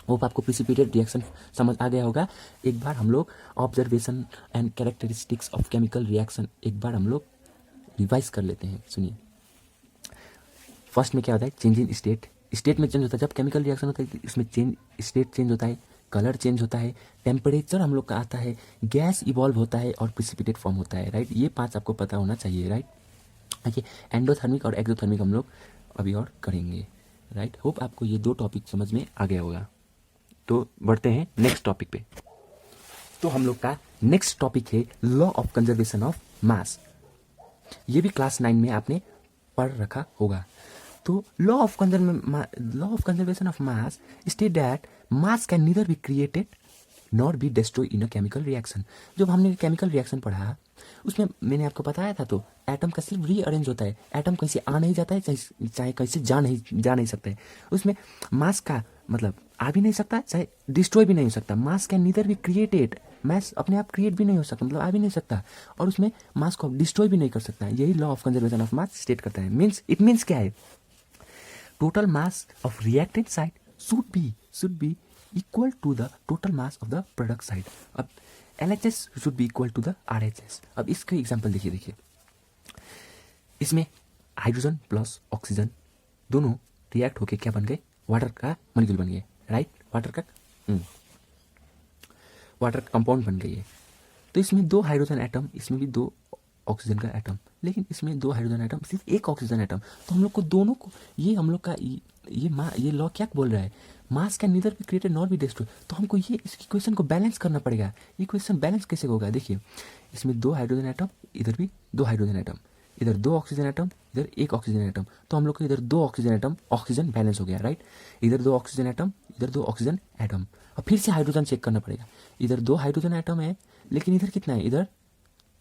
होप आपको प्रिसिपिटेट रिएक्शन समझ आ गया होगा। एक बार हम लोग observation and characteristics of chemical reaction एक बार हम लोग रिवाइज कर लेते हैं। सुनिए, फर्स्ट में क्या होता है, चेंज इन स्टेट में चेंज होता है। जब केमिकल रिएक्शन होता है इसमें स्टेट चेंज होता है, कलर चेंज होता है, टेम्परेचर हम लोग का आता है, गैस इवॉल्व होता है और प्रिसिपिटेट फॉर्म होता है, राइट। ये 5 आपको पता होना चाहिए, राइट। देखिए एंडोथर्मिक और एक्सोथर्मिक हम लोग अभी और करेंगे, राइट। होप आपको ये 2 टॉपिक समझ में आ गया होगा। तो बढ़ते हैं नेक्स्ट टॉपिक पे। तो हम लोग का नेक्स्ट टॉपिक है law of conservation of mass. ये भी क्लास 9 में आपने पढ़ रखा होगा। तो law of conservation of mass state that mass can neither be created not be destroy in a chemical reaction. जब हमने केमिकल रिएक्शन पढ़ा उसमें मैंने आपको बताया था, तो एटम का सिर्फ रीअरेंज होता है, एटम कहीं से आ नहीं जाता है, चाहे कहीं से जा नहीं सकता है। उसमें मास का मतलब आ भी नहीं सकता, चाहे डिस्ट्रॉय भी नहीं हो सकता। Mass can neither be created, mass अपने आप क्रिएट भी नहीं हो सकता, मतलब आ भी नहीं सकता, और उसमें मास को डिस्ट्रॉय भी नहीं कर सकता है। यही law of conservation of mass state करता है। इट मीन्स क्या है, total mass of reactant side should be equal to the total mass of the product side. अब LHS should be equal to the RHS. अब इसके एग्जांपल देखिए इसमें हाइड्रोजन प्लस ऑक्सीजन दोनों रिएक्ट होके क्या बन गए, वाटर का मॉलिक्यूल बन गए, राइट। वाटर कंपाउंड बन गई है। तो इसमें 2 हाइड्रोजन एटम, इसमें भी 2 ऑक्सीजन का एटम, लेकिन इसमें 2 हाइड्रोजन एटम, सिर्फ 1 ऑक्सीजन एटम। तो हम लोग को दोनों को ये हम लोग का ये लॉ क्या बोल रहा है, मास can neither be created not be destroyed. तो हमको ये इस इक्वेशन को बैलेंस करना पड़ेगा। ये इक्वेशन बैलेंस कैसे होगा, देखिए इसमें 2 हाइड्रोजन एटम, इधर भी 2 हाइड्रोजन एटम, इधर 2 ऑक्सीजन एटम, इधर 1 ऑक्सीजन एटम। तो हम लोग को इधर 2 ऑक्सीजन एटम, ऑक्सीजन बैलेंस हो गया, राइट। इधर 2 ऑक्सीजन एटम, इधर 2 ऑक्सीजन एटम। अब फिर से हाइड्रोजन चेक करना पड़ेगा, इधर 2 हाइड्रोजन एटम है, लेकिन इधर कितना है, इधर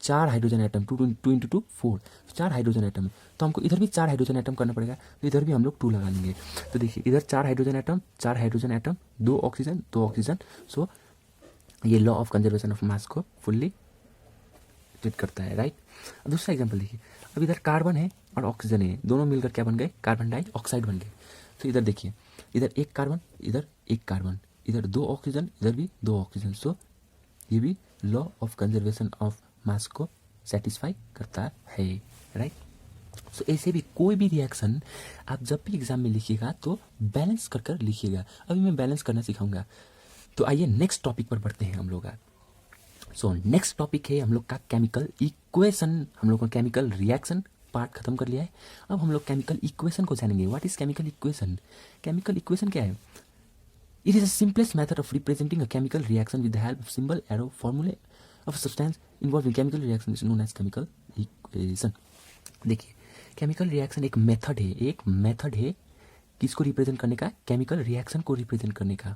4 hydrogen atom, 2 into 2 4, 4 hydrogen atom है। तो हमको इधर भी 4 हाइड्रोजन एटम करना पड़ेगा, तो इधर भी हम लोग 2 लगा लेंगे। तो देखिए इधर 4 हाइड्रोजन एटम, 2 ऑक्सीजन। सो ये law of conservation of mass को फुल्ली ट्रीट करता है, राइट। अब दूसरा एग्जाम्पल देखिए, अब इधर कार्बन है और ऑक्सीजन है, दोनों मिलकर क्या बन गए, कार्बन डाइऑक्साइड बन गए। तो इधर देखिए, इधर 1 कार्बन, इधर 1 कार्बन, इधर 2 ऑक्सीजन, इधर भी 2 ऑक्सीजन। सो ये भी law of conservation of mass को सेटिस्फाई करता है, राइट। सो ऐसे भी कोई भी रिएक्शन आप जब भी एग्जाम में लिखिएगा तो बैलेंस कर लिखिएगा। अभी मैं बैलेंस करना सिखाऊंगा। तो आइए नेक्स्ट टॉपिक पर बढ़ते हैं हम लोग। सो नेक्स्ट टॉपिक है हम लोग का केमिकल इक्वेशन। हम लोग का केमिकल रिएक्शन पार्ट खत्म कर लिया है। अब हम लोग केमिकल इक्वेशन को जानेंगे। What is chemical equation? Chemical equation क्या है? It is the simplest method of representing a chemical reaction with the help of symbol, arrow, formula of a substance involved in chemical reaction is known as chemical equation. देखिए केमिकल रिएक्शन एक मेथड है किसको रिप्रेजेंट करने का? केमिकल रिएक्शन को रिप्रेजेंट करने का।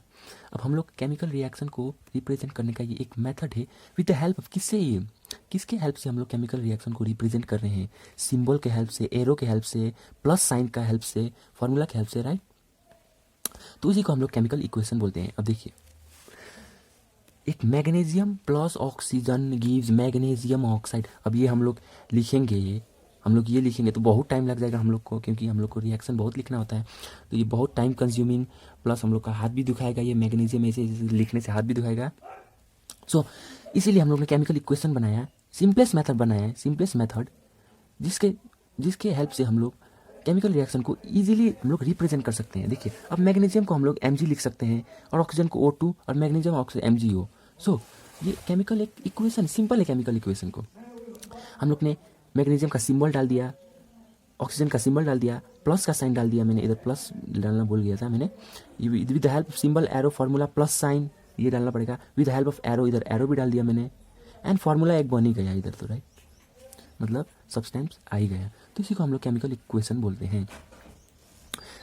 अब हम लोग केमिकल रिएक्शन को रिप्रेजेंट करने का ये एक मेथड है विद द हेल्प ऑफ किसके हेल्प से हम लोग केमिकल रिएक्शन को रिप्रेजेंट कर रहे हैं? सिंबल के हेल्प से, एरो के हेल्प से, प्लस साइन का हेल्प से, फॉर्मूला के हेल्प से, राइट। तो इसी को हम लोग केमिकल इक्वेशन बोलते हैं। अब देखिए एक magnesium plus oxygen gives magnesium oxide. अब ये हम लोग लिखेंगे तो बहुत टाइम लग जाएगा हम लोग को, क्योंकि हम लोग को रिएक्शन बहुत लिखना होता है, तो ये बहुत टाइम कंज्यूमिंग, प्लस हम लोग का हाथ भी दुखाएगा। ये मैग्नीशियम ऐसे लिखने से हाथ भी दुखाएगा। सो इसीलिए हम लोग ने केमिकल इक्वेशन बनाया, सिंपलेस्ट मेथड जिसके जिसके हेल्प से हम लोग केमिकल रिएक्शन को इजीली हम लोग रिप्रेजेंट कर सकते हैं। देखिए अब मैग्नीशियम को हम लोग Mg लिख सकते हैं और ऑक्सीजन को O2 और मैग्नीशियम ऑक्सीजन MgO। सो ये केमिकल एक इक्वेशन सिंपल है। केमिकल इक्वेशन को हम लोग ने मैग्नीशियम का सिंबल डाल दिया, ऑक्सीजन का सिंबल डाल दिया, प्लस का साइन डाल दिया। मैंने इधर प्लस डालना भूल गया था मैंने। With the help of symbol arrow formula plus sign ये डालना पड़ेगा। With the help of arrow इधर एरो भी डाल दिया मैंने एंड फार्मूला एक बन ही गया इधर तो, राइट, मतलब सब्सटेंस आ ही गया। तो इसी को हम लोग केमिकल इक्वेशन बोलते हैं।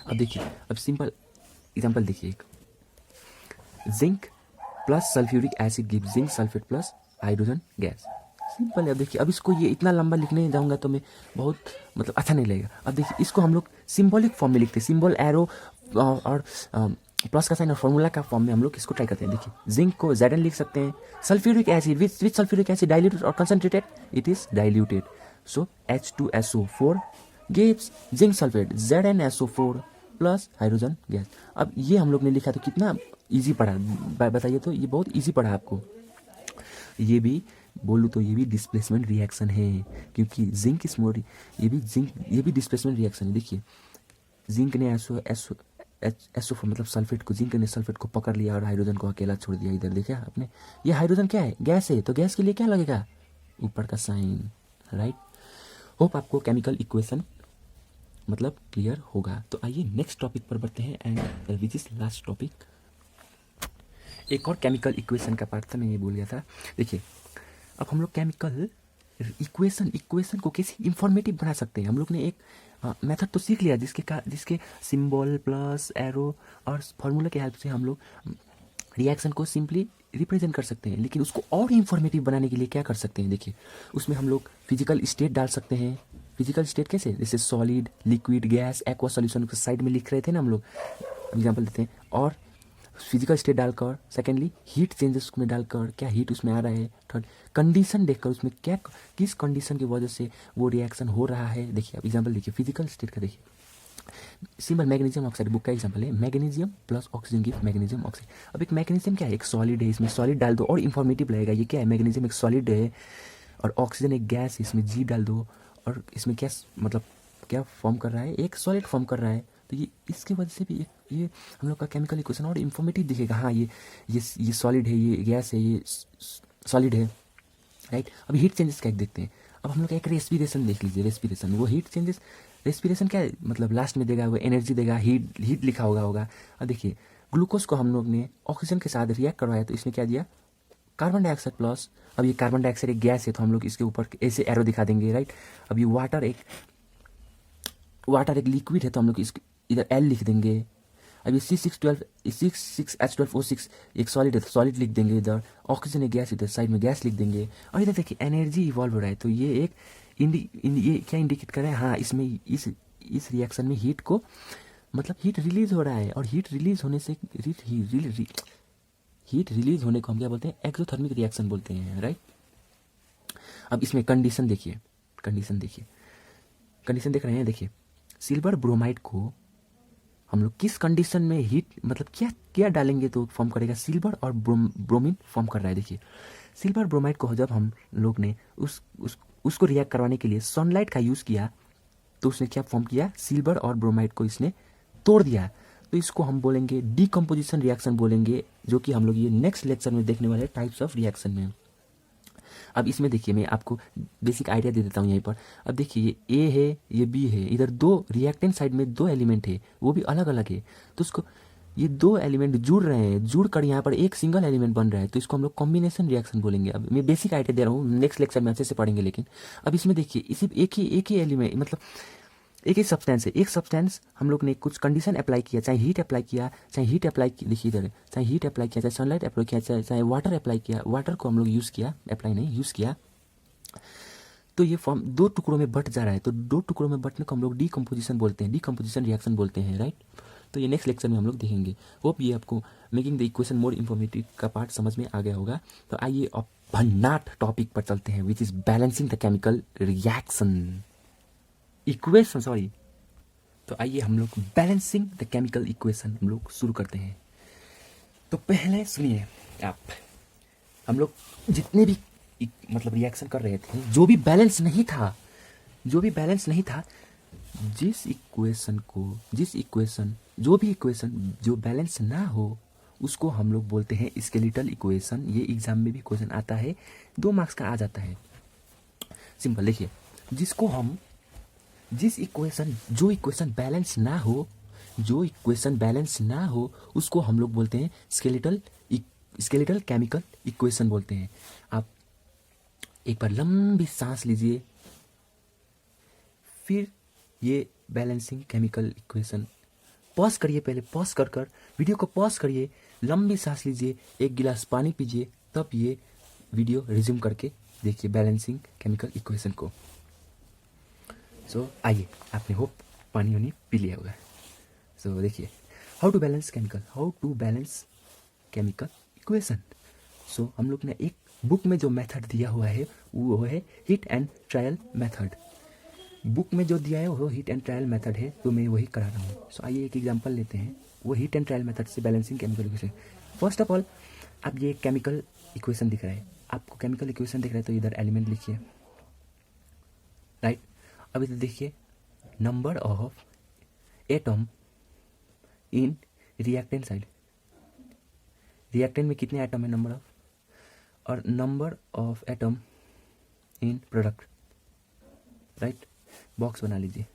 अब देखिए अब सिंपल एग्जांपल देखिए, एक zinc plus sulphuric acid give zinc sulphate plus hydrogen gas. Simple है। अब देखिए अब इसको ये इतना लंबा लिखने जाऊंगा तो मैं बहुत मतलब अच्छा नहीं लगेगा। अब देखिए इसको हम लोग सिंबॉलिक फॉर्म में लिखते हैं, सिंबल एरो और प्लस का साइन और फॉर्मूला का फॉर्म में हम लोग इसको ट्राई करते हैं। देखिए जिंक को Zn लिख सकते हैं, sulphuric acid which sulphuric acid diluted और concentrated, it is diluted, so H2SO4 gives zinc sulphate ZnSO4 plus hydrogen gas. अब ये हम लोग ने लिखा तो कितना इजी पढ़ा, बताइए तो, ये बहुत इजी पढ़ा आपको। ये भी बोलूँ तो ये भी डिस्प्लेसमेंट रिएक्शन है, क्योंकि जिंक इस मोड ये भी डिस्प्लेसमेंट रिएक्शन है। देखिए जिंक ने SO4 मतलब सल्फेट को, जिंक ने सल्फेट को पकड़ लिया और हाइड्रोजन को अकेला छोड़ दिया। इधर देखा आपने, ये हाइड्रोजन क्या है, गैस है, तो गैस के लिए क्या लगेगा, ऊपर का साइन, राइट। होप आपको केमिकल इक्वेशन मतलब क्लियर होगा। तो आइए नेक्स्ट टॉपिक पर बढ़ते हैं and which is last topic. एक और केमिकल इक्वेशन का पार्ट था, मैं ये भूल गया था। देखिए अब हम लोग केमिकल इक्वेशन को कैसे इंफॉर्मेटिव बना सकते हैं। हम लोग ने एक मेथड तो सीख लिया जिसके सिंबल प्लस एरो और फार्मूला के हेल्प से हम लोग रिएक्शन को सिंपली रिप्रेजेंट कर सकते हैं। लेकिन उसको और इंफॉर्मेटिव बनाने के लिए क्या कर सकते हैं, देखिए उसमें हम लोग फिजिकल स्टेट डाल सकते हैं। फिजिकल स्टेट कैसे, जैसे solid, liquid, gas, aqua solution को साइड में लिख रहे थे ना हम लोग, एग्जाम्पल देते हैं। और फिजिकल स्टेट डालकर, सेकेंडली हीट चेंजेस में डालकर, क्या हीट उसमें आ रहा है, थर्ड कंडीशन देखकर उसमें क्या किस कंडीशन की वजह से वो रिएक्शन हो रहा है। देखिए अब एग्जांपल देखिए फिजिकल स्टेट का, देखिए सिंपल मैग्नीशियम ऑक्साइड बुक का एग्जांपल है, magnesium plus oxygen give magnesium oxide. अब एक मैग्नीशियम क्या है, एक सॉलिड है, इसमें सॉलिड डाल दो और इंफॉर्मेटिव लगेगा। ये क्या है, मैग्नीशियम एक सॉलिड है और ऑक्सीजन एक गैस है, इसमें G डाल दो और इसमें क्या मतलब क्या फॉर्म कर रहा है, एक सॉलिड फॉर्म कर रहा है। तो ये इसकी वजह से भी ये हम लोग का केमिकल इक्वेशन और इन्फॉर्मेटिव दिखेगा। हाँ ये सॉलिड है, ये गैस है, ये सॉलिड है, राइट। अब हीट चेंजेस क्या देखते हैं। अब हम लोग एक रेस्पिरेशन देख लीजिए, रेस्पिरेशन, वो हीट चेंजेस, रेस्पिरेशन क्या है, मतलब लास्ट में देगा वो एनर्जी देगा, हीट लिखा होगा। अब देखिए ग्लूकोज को हम लोग ने ऑक्सीजन के साथ रिएक्ट करवाया तो इसने क्या दिया, कार्बन डाइऑक्साइड प्लस। अब ये कार्बन डाइऑक्साइड एक गैस है तो हम लोग इसके ऊपर ऐसे एरो दिखा देंगे, राइट। अब ये वाटर एक लिक्विड है तो हम लोग इसके इधर L लिख देंगे। अब ये C6H12O6 एक सॉलिड है तो सॉलिड लिख देंगे इधर, ऑक्सीजन एक गैस, इधर साइड में गैस लिख देंगे। और इधर देखिए एनर्जी इवॉल्व हो रहा है तो ये एक ये क्या इंडिकेट कर रहा है, हाँ इसमें इस रिएक्शन में हीट को मतलब हीट रिलीज हो रहा है। और हीट रिलीज होने से हीट रिलीज होने को हम क्या बोलते हैं, एक्सोथर्मिक रिएक्शन बोलते हैं, राइट। अब इसमें कंडीशन देखिए, कंडीशन देख रहे हैं। देखिए सिल्वर ब्रोमाइड को हम लोग किस कंडीशन में हीट मतलब क्या डालेंगे तो फॉर्म करेगा, सिल्वर और ब्रोमीन फॉर्म कर रहा है। देखिए सिल्वर ब्रोमाइड को जब हम लोग ने उसको रिएक्ट करवाने के लिए सनलाइट का यूज़ किया तो उसने क्या फॉर्म किया, सिल्वर और ब्रोमाइड को इसने तोड़ दिया। तो इसको हम बोलेंगे डीकम्पोजिशन रिएक्शन बोलेंगे, जो कि हम लोग ये नेक्स्ट लेक्चर में देखने वाले टाइप्स ऑफ रिएक्शन में। अब इसमें देखिए मैं आपको बेसिक आइडिया दे देता हूँ यहीं पर। अब देखिए ये A है, ये B है, इधर दो रिएक्टेंट साइड में दो एलिमेंट है, वो भी अलग अलग है। तो उसको ये दो एलिमेंट जुड़ रहे हैं, जुड़कर यहाँ पर एक सिंगल एलिमेंट बन रहा है तो इसको हम लोग कॉम्बिनेशन रिएक्शन बोलेंगे। अब मैं बेसिक आइडिया दे रहा हूँ, नेक्स्ट लेक्चर में अच्छे से पढ़ेंगे। लेकिन अब इसमें देखिए इसी एक ही एलिमेंट मतलब एक ही सब्सटेंस है, एक सब्सटेंस हम लोग ने कुछ कंडीशन अप्लाई किया, चाहे हीट अप्लाई किया, देखिए इधर चाहे हीट अप्लाई किया, चाहे सनलाइट अप्लाई किया, चाहे वाटर अप्लाई किया, वाटर को हम लोग यूज़ किया, अप्लाई नहीं यूज़ किया, तो ये फॉर्म दो टुकड़ों में बट जा रहा है। तो दो टुकड़ों में बटने को हम लोग डीकम्पोजिशन बोलते हैं, डीकम्पोजिशन रिएक्शन बोलते हैं, राइट। तो ये नेक्स्ट लेक्चर में हम लोग देखेंगे। होप ये आपको making the equation more informative का पार्ट समझ में आ गया होगा। तो आइए अब भन्नाट टॉपिक पर चलते हैं, which is balancing the chemical reaction equation, sorry. तो आइए हम लोग बैलेंसिंग द केमिकल इक्वेशन हम लोग शुरू करते हैं। तो पहले सुनिए आप, हम लोग जितने भी मतलब रिएक्शन कर रहे थे, जो भी बैलेंस नहीं था, जो भी बैलेंस नहीं था, जिस इक्वेशन जो भी इक्वेशन जो बैलेंस ना हो उसको हम लोग बोलते हैं स्केलेटल इक्वेशन। ये एग्जाम में भी क्वेश्चन आता है, 2 मार्क्स का आ जाता है। सिंपल देखिए, जिस इक्वेशन जो इक्वेशन बैलेंस ना हो उसको हम लोग बोलते हैं स्केलेटल केमिकल इक्वेशन बोलते हैं। आप एक बार लंबी सांस लीजिए, फिर ये बैलेंसिंग केमिकल इक्वेशन पॉज करिए, पहले पॉज कर वीडियो को पॉज करिए, लंबी सांस लीजिए, 1 गिलास पानी पीजिए, तब ये वीडियो रिज्यूम करके देखिए बैलेंसिंग केमिकल इक्वेशन को। सो आइए, आपने होप पानी वानी पी लिया होगा। सो देखिए, how to balance chemical equation. So हम लोग ने एक बुक में जो मेथड दिया हुआ है वो है hit and trial method. Book में जो दिया है वो हिट एंड ट्रायल मेथड है, तो मैं वही करा रहा हूँ। सो आइए एक एग्जांपल लेते हैं, वो हिट एंड ट्रायल मेथड से balancing chemical equation. First of all, अब ये केमिकल इक्वेशन दिख रहा है, आपको केमिकल इक्वेशन दिख रहा है तो इधर एलिमेंट लिखिए, राइट। अब इधर देखिए, number of atom in reactant side, reactant में कितने एटम है, नंबर ऑफ, और number of atom in product, right. Box बना लीजिए।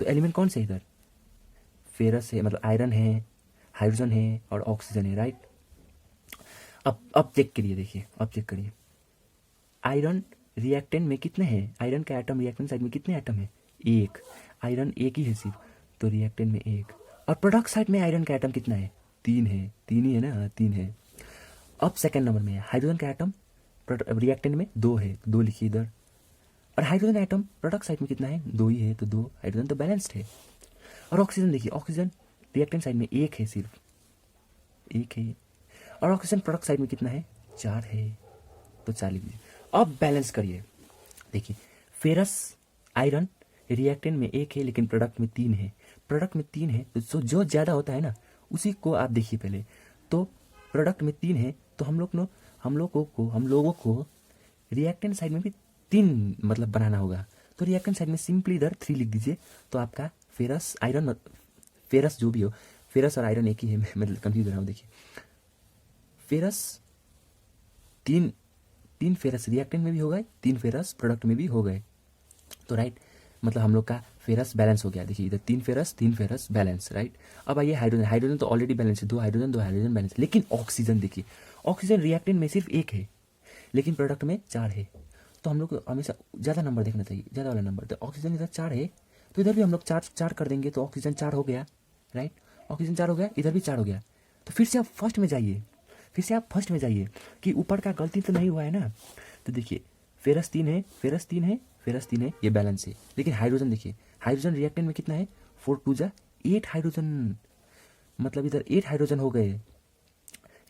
तो एलिमेंट कौन से इधर, फेरस है, मतलब आयरन है, हाइड्रोजन है और ऑक्सीजन है, राइट। अब चेक करिए, देखिए अब चेक करिए, आयरन रिएक्टेंट में कितने हैं, आयरन का एटम रिएक्टेंट साइड में कितने एटम है, 1। आयरन एक ही है सिर्फ, तो रिएक्टेंट में 1। और प्रोडक्ट साइड में आयरन का एटम कितना है, 3 है, 3 ही है ना, 3 है। अब सेकेंड नंबर में है हाइड्रोजन का एटम, रिएक्टेंट में 2 है, 2 लिखिए इधर। और हाइड्रोजन एटम प्रोडक्ट साइड में कितना है, 2 ही है, तो 2 हाइड्रोजन तो बैलेंस्ड है। और ऑक्सीजन देखिए, ऑक्सीजन रिएक्टेंट साइड में 1 है, सिर्फ 1 है। और ऑक्सीजन प्रोडक्ट साइड में कितना है, 4 है, तो 4 लीजिए। अब बैलेंस करिए, देखिए फेरस आयरन रिएक्टेंट में 1 है लेकिन प्रोडक्ट में 3 है, प्रोडक्ट में 3 है तो जो ज़्यादा होता है ना उसी को आप देखिए पहले। तो प्रोडक्ट में 3 है तो हम लोगों को रिएक्टेंट साइड में भी 3 मतलब बनाना होगा। तो रिएक्टेंट साइड में सिंपली इधर 3 लिख दीजिए, तो आपका फेरस जो भी हो, फेरस और आयरन एक ही है, मैं कंफ्यूज हो रहा हूँ। देखिए फेरस 3 फेरस रिएक्टेंट में भी हो गए, 3 फेरस प्रोडक्ट में भी हो गए, तो राइट, मतलब हम लोग का फेरस बैलेंस हो गया। देखिए इधर 3 फेरस बैलेंस, राइट। अब आइए हाइड्रोजन तो ऑलरेडी बैलेंस है, 2 हाइड्रोजन बैलेंस। लेकिन ऑक्सीजन देखिए, ऑक्सीजन रिएक्टेंट में सिर्फ 1 है लेकिन प्रोडक्ट में 4 है, तो हम लोग को हमेशा ज़्यादा नंबर देखना चाहिए, ज़्यादा वाला नंबर। तो ऑक्सीजन इधर 4 है तो इधर भी हम लोग 4 कर देंगे, तो ऑक्सीजन 4 हो गया, राइट। ऑक्सीजन 4 हो गया, इधर भी 4 हो गया। तो फिर से आप फर्स्ट में जाइए कि ऊपर का गलती तो नहीं हुआ है ना। तो देखिए फेरस 3 है, ये बैलेंस है। लेकिन हाइड्रोजन देखिए, हाइड्रोजन रिएक्टेंट में कितना है, 4 2 जा 8 हाइड्रोजन, मतलब इधर 8 हाइड्रोजन हो गए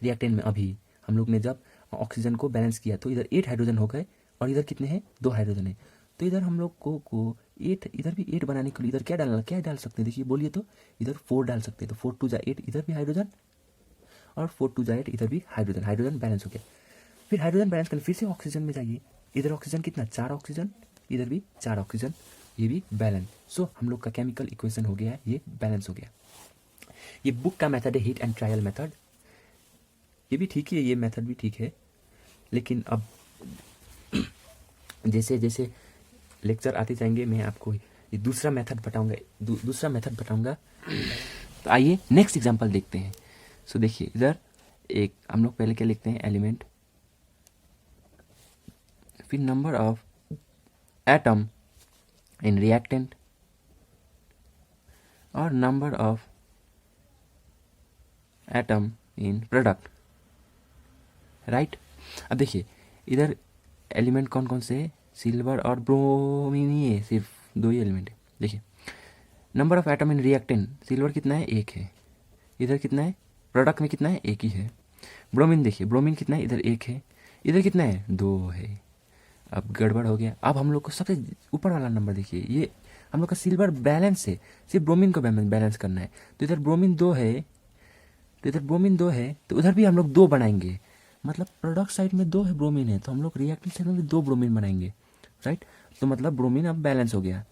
रिएक्टेंट में। अभी हम लोग ने जब ऑक्सीजन को बैलेंस किया तो इधर 8 हाइड्रोजन हो गए और इधर कितने हैं, 2 हाइड्रोजन है। तो इधर हम लोग को 8, इधर भी 8 बनाने के लिए इधर क्या डाल सकते हैं, देखिए बोलिए, तो इधर 4 डाल सकते हैं। तो 4 2 जा 8, इधर भी हाइड्रोजन, और 4 2 जा 8, इधर भी हाइड्रोजन बैलेंस हो गया। फिर हाइड्रोजन बैलेंस करने फिर से ऑक्सीजन में जाइए, इधर ऑक्सीजन कितना, 4 ऑक्सीजन, इधर भी 4 ऑक्सीजन, ये भी बैलेंस। सो हम लोग का केमिकल इक्वेशन हो गया, ये बैलेंस हो गया। ये बुक का मेथड है हिट एंड ट्रायल मेथड, ये भी ठीक है, ये मेथड भी ठीक है। लेकिन अब जैसे जैसे लेक्चर आते जाएंगे मैं आपको ये दूसरा मेथड बताऊंगा। तो आइए नेक्स्ट एग्जांपल देखते हैं। सो देखिए इधर एक हम लोग पहले क्या लिखते हैं, एलिमेंट, फिर number of atom in reactant और number of atom in product, right. अब देखिए इधर एलिमेंट कौन कौन से, सिल्वर और ब्रोमीन ही है, सिर्फ 2 ही एलिमेंट है। देखिए number of atom in reactant, silver कितना है, 1 है, इधर कितना है, प्रोडक्ट में कितना है, 1 ही है। ब्रोमीन देखिए, ब्रोमीन कितना है, इधर 1 है, इधर कितना है, 2 है। अब गड़बड़ हो गया। अब हम लोग को सबसे ऊपर वाला नंबर देखिए, ये हम लोग का सिल्वर बैलेंस है, सिर्फ ब्रोमीन को बैलेंस करना है। तो इधर ब्रोमीन 2 है, तो उधर भी हम लोग 2 बनाएंगे, मतलब प्रोडक्ट साइड में 2 है ब्रोमीन है, तो हम लोग रिएक्टेंट साइड में भी 2 ब्रोमीन बनाएंगे, राइट। तो मतलब ब्रोमीन अब बैलेंस हो गया।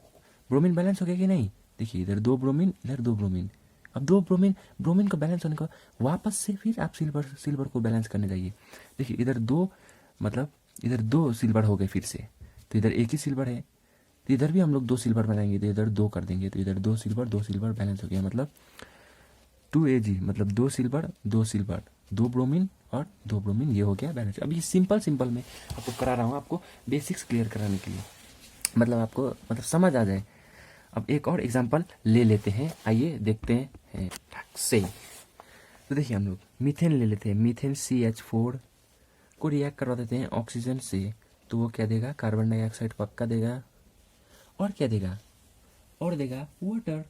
ब्रोमीन बैलेंस हो गया कि नहीं? देखिए इधर 2 ब्रोमीन, इधर 2 ब्रोमीन। अब 2 ब्रोमीन, ब्रोमीन का बैलेंस होने का वापस से फिर आप सिल्वर को बैलेंस करने जाइए। देखिए इधर 2, मतलब इधर 2 सिल्वर हो गए फिर से, तो इधर एक ही सिल्वर है, तो इधर भी हम लोग 2 सिल्वर बनाएंगे, तो इधर 2 कर देंगे, तो इधर 2 सिल्वर 2 सिल्वर बैलेंस हो गया, मतलब 2Ag, मतलब 2 सिल्वर 2 सिल्वर 2 ब्रोमीन और 2 ब्रोमीन, ये हो गया बैलेंस। अब ये सिंपल में आपको करा रहा हूँ, आपको बेसिक्स क्लियर कराने के लिए, मतलब आपको मतलब समझ आ जाए। अब एक और एग्जांपल ले लेते हैं, आइए देखते हैं से। तो देखिए हम लोग मीथेन ले लेते हैं, मीथेन CH4 को रिएक्ट करवा देते हैं ऑक्सीजन से, तो वो क्या देगा? कार्बन डाइऑक्साइड पक्का देगा, और क्या देगा? और देगा वाटर,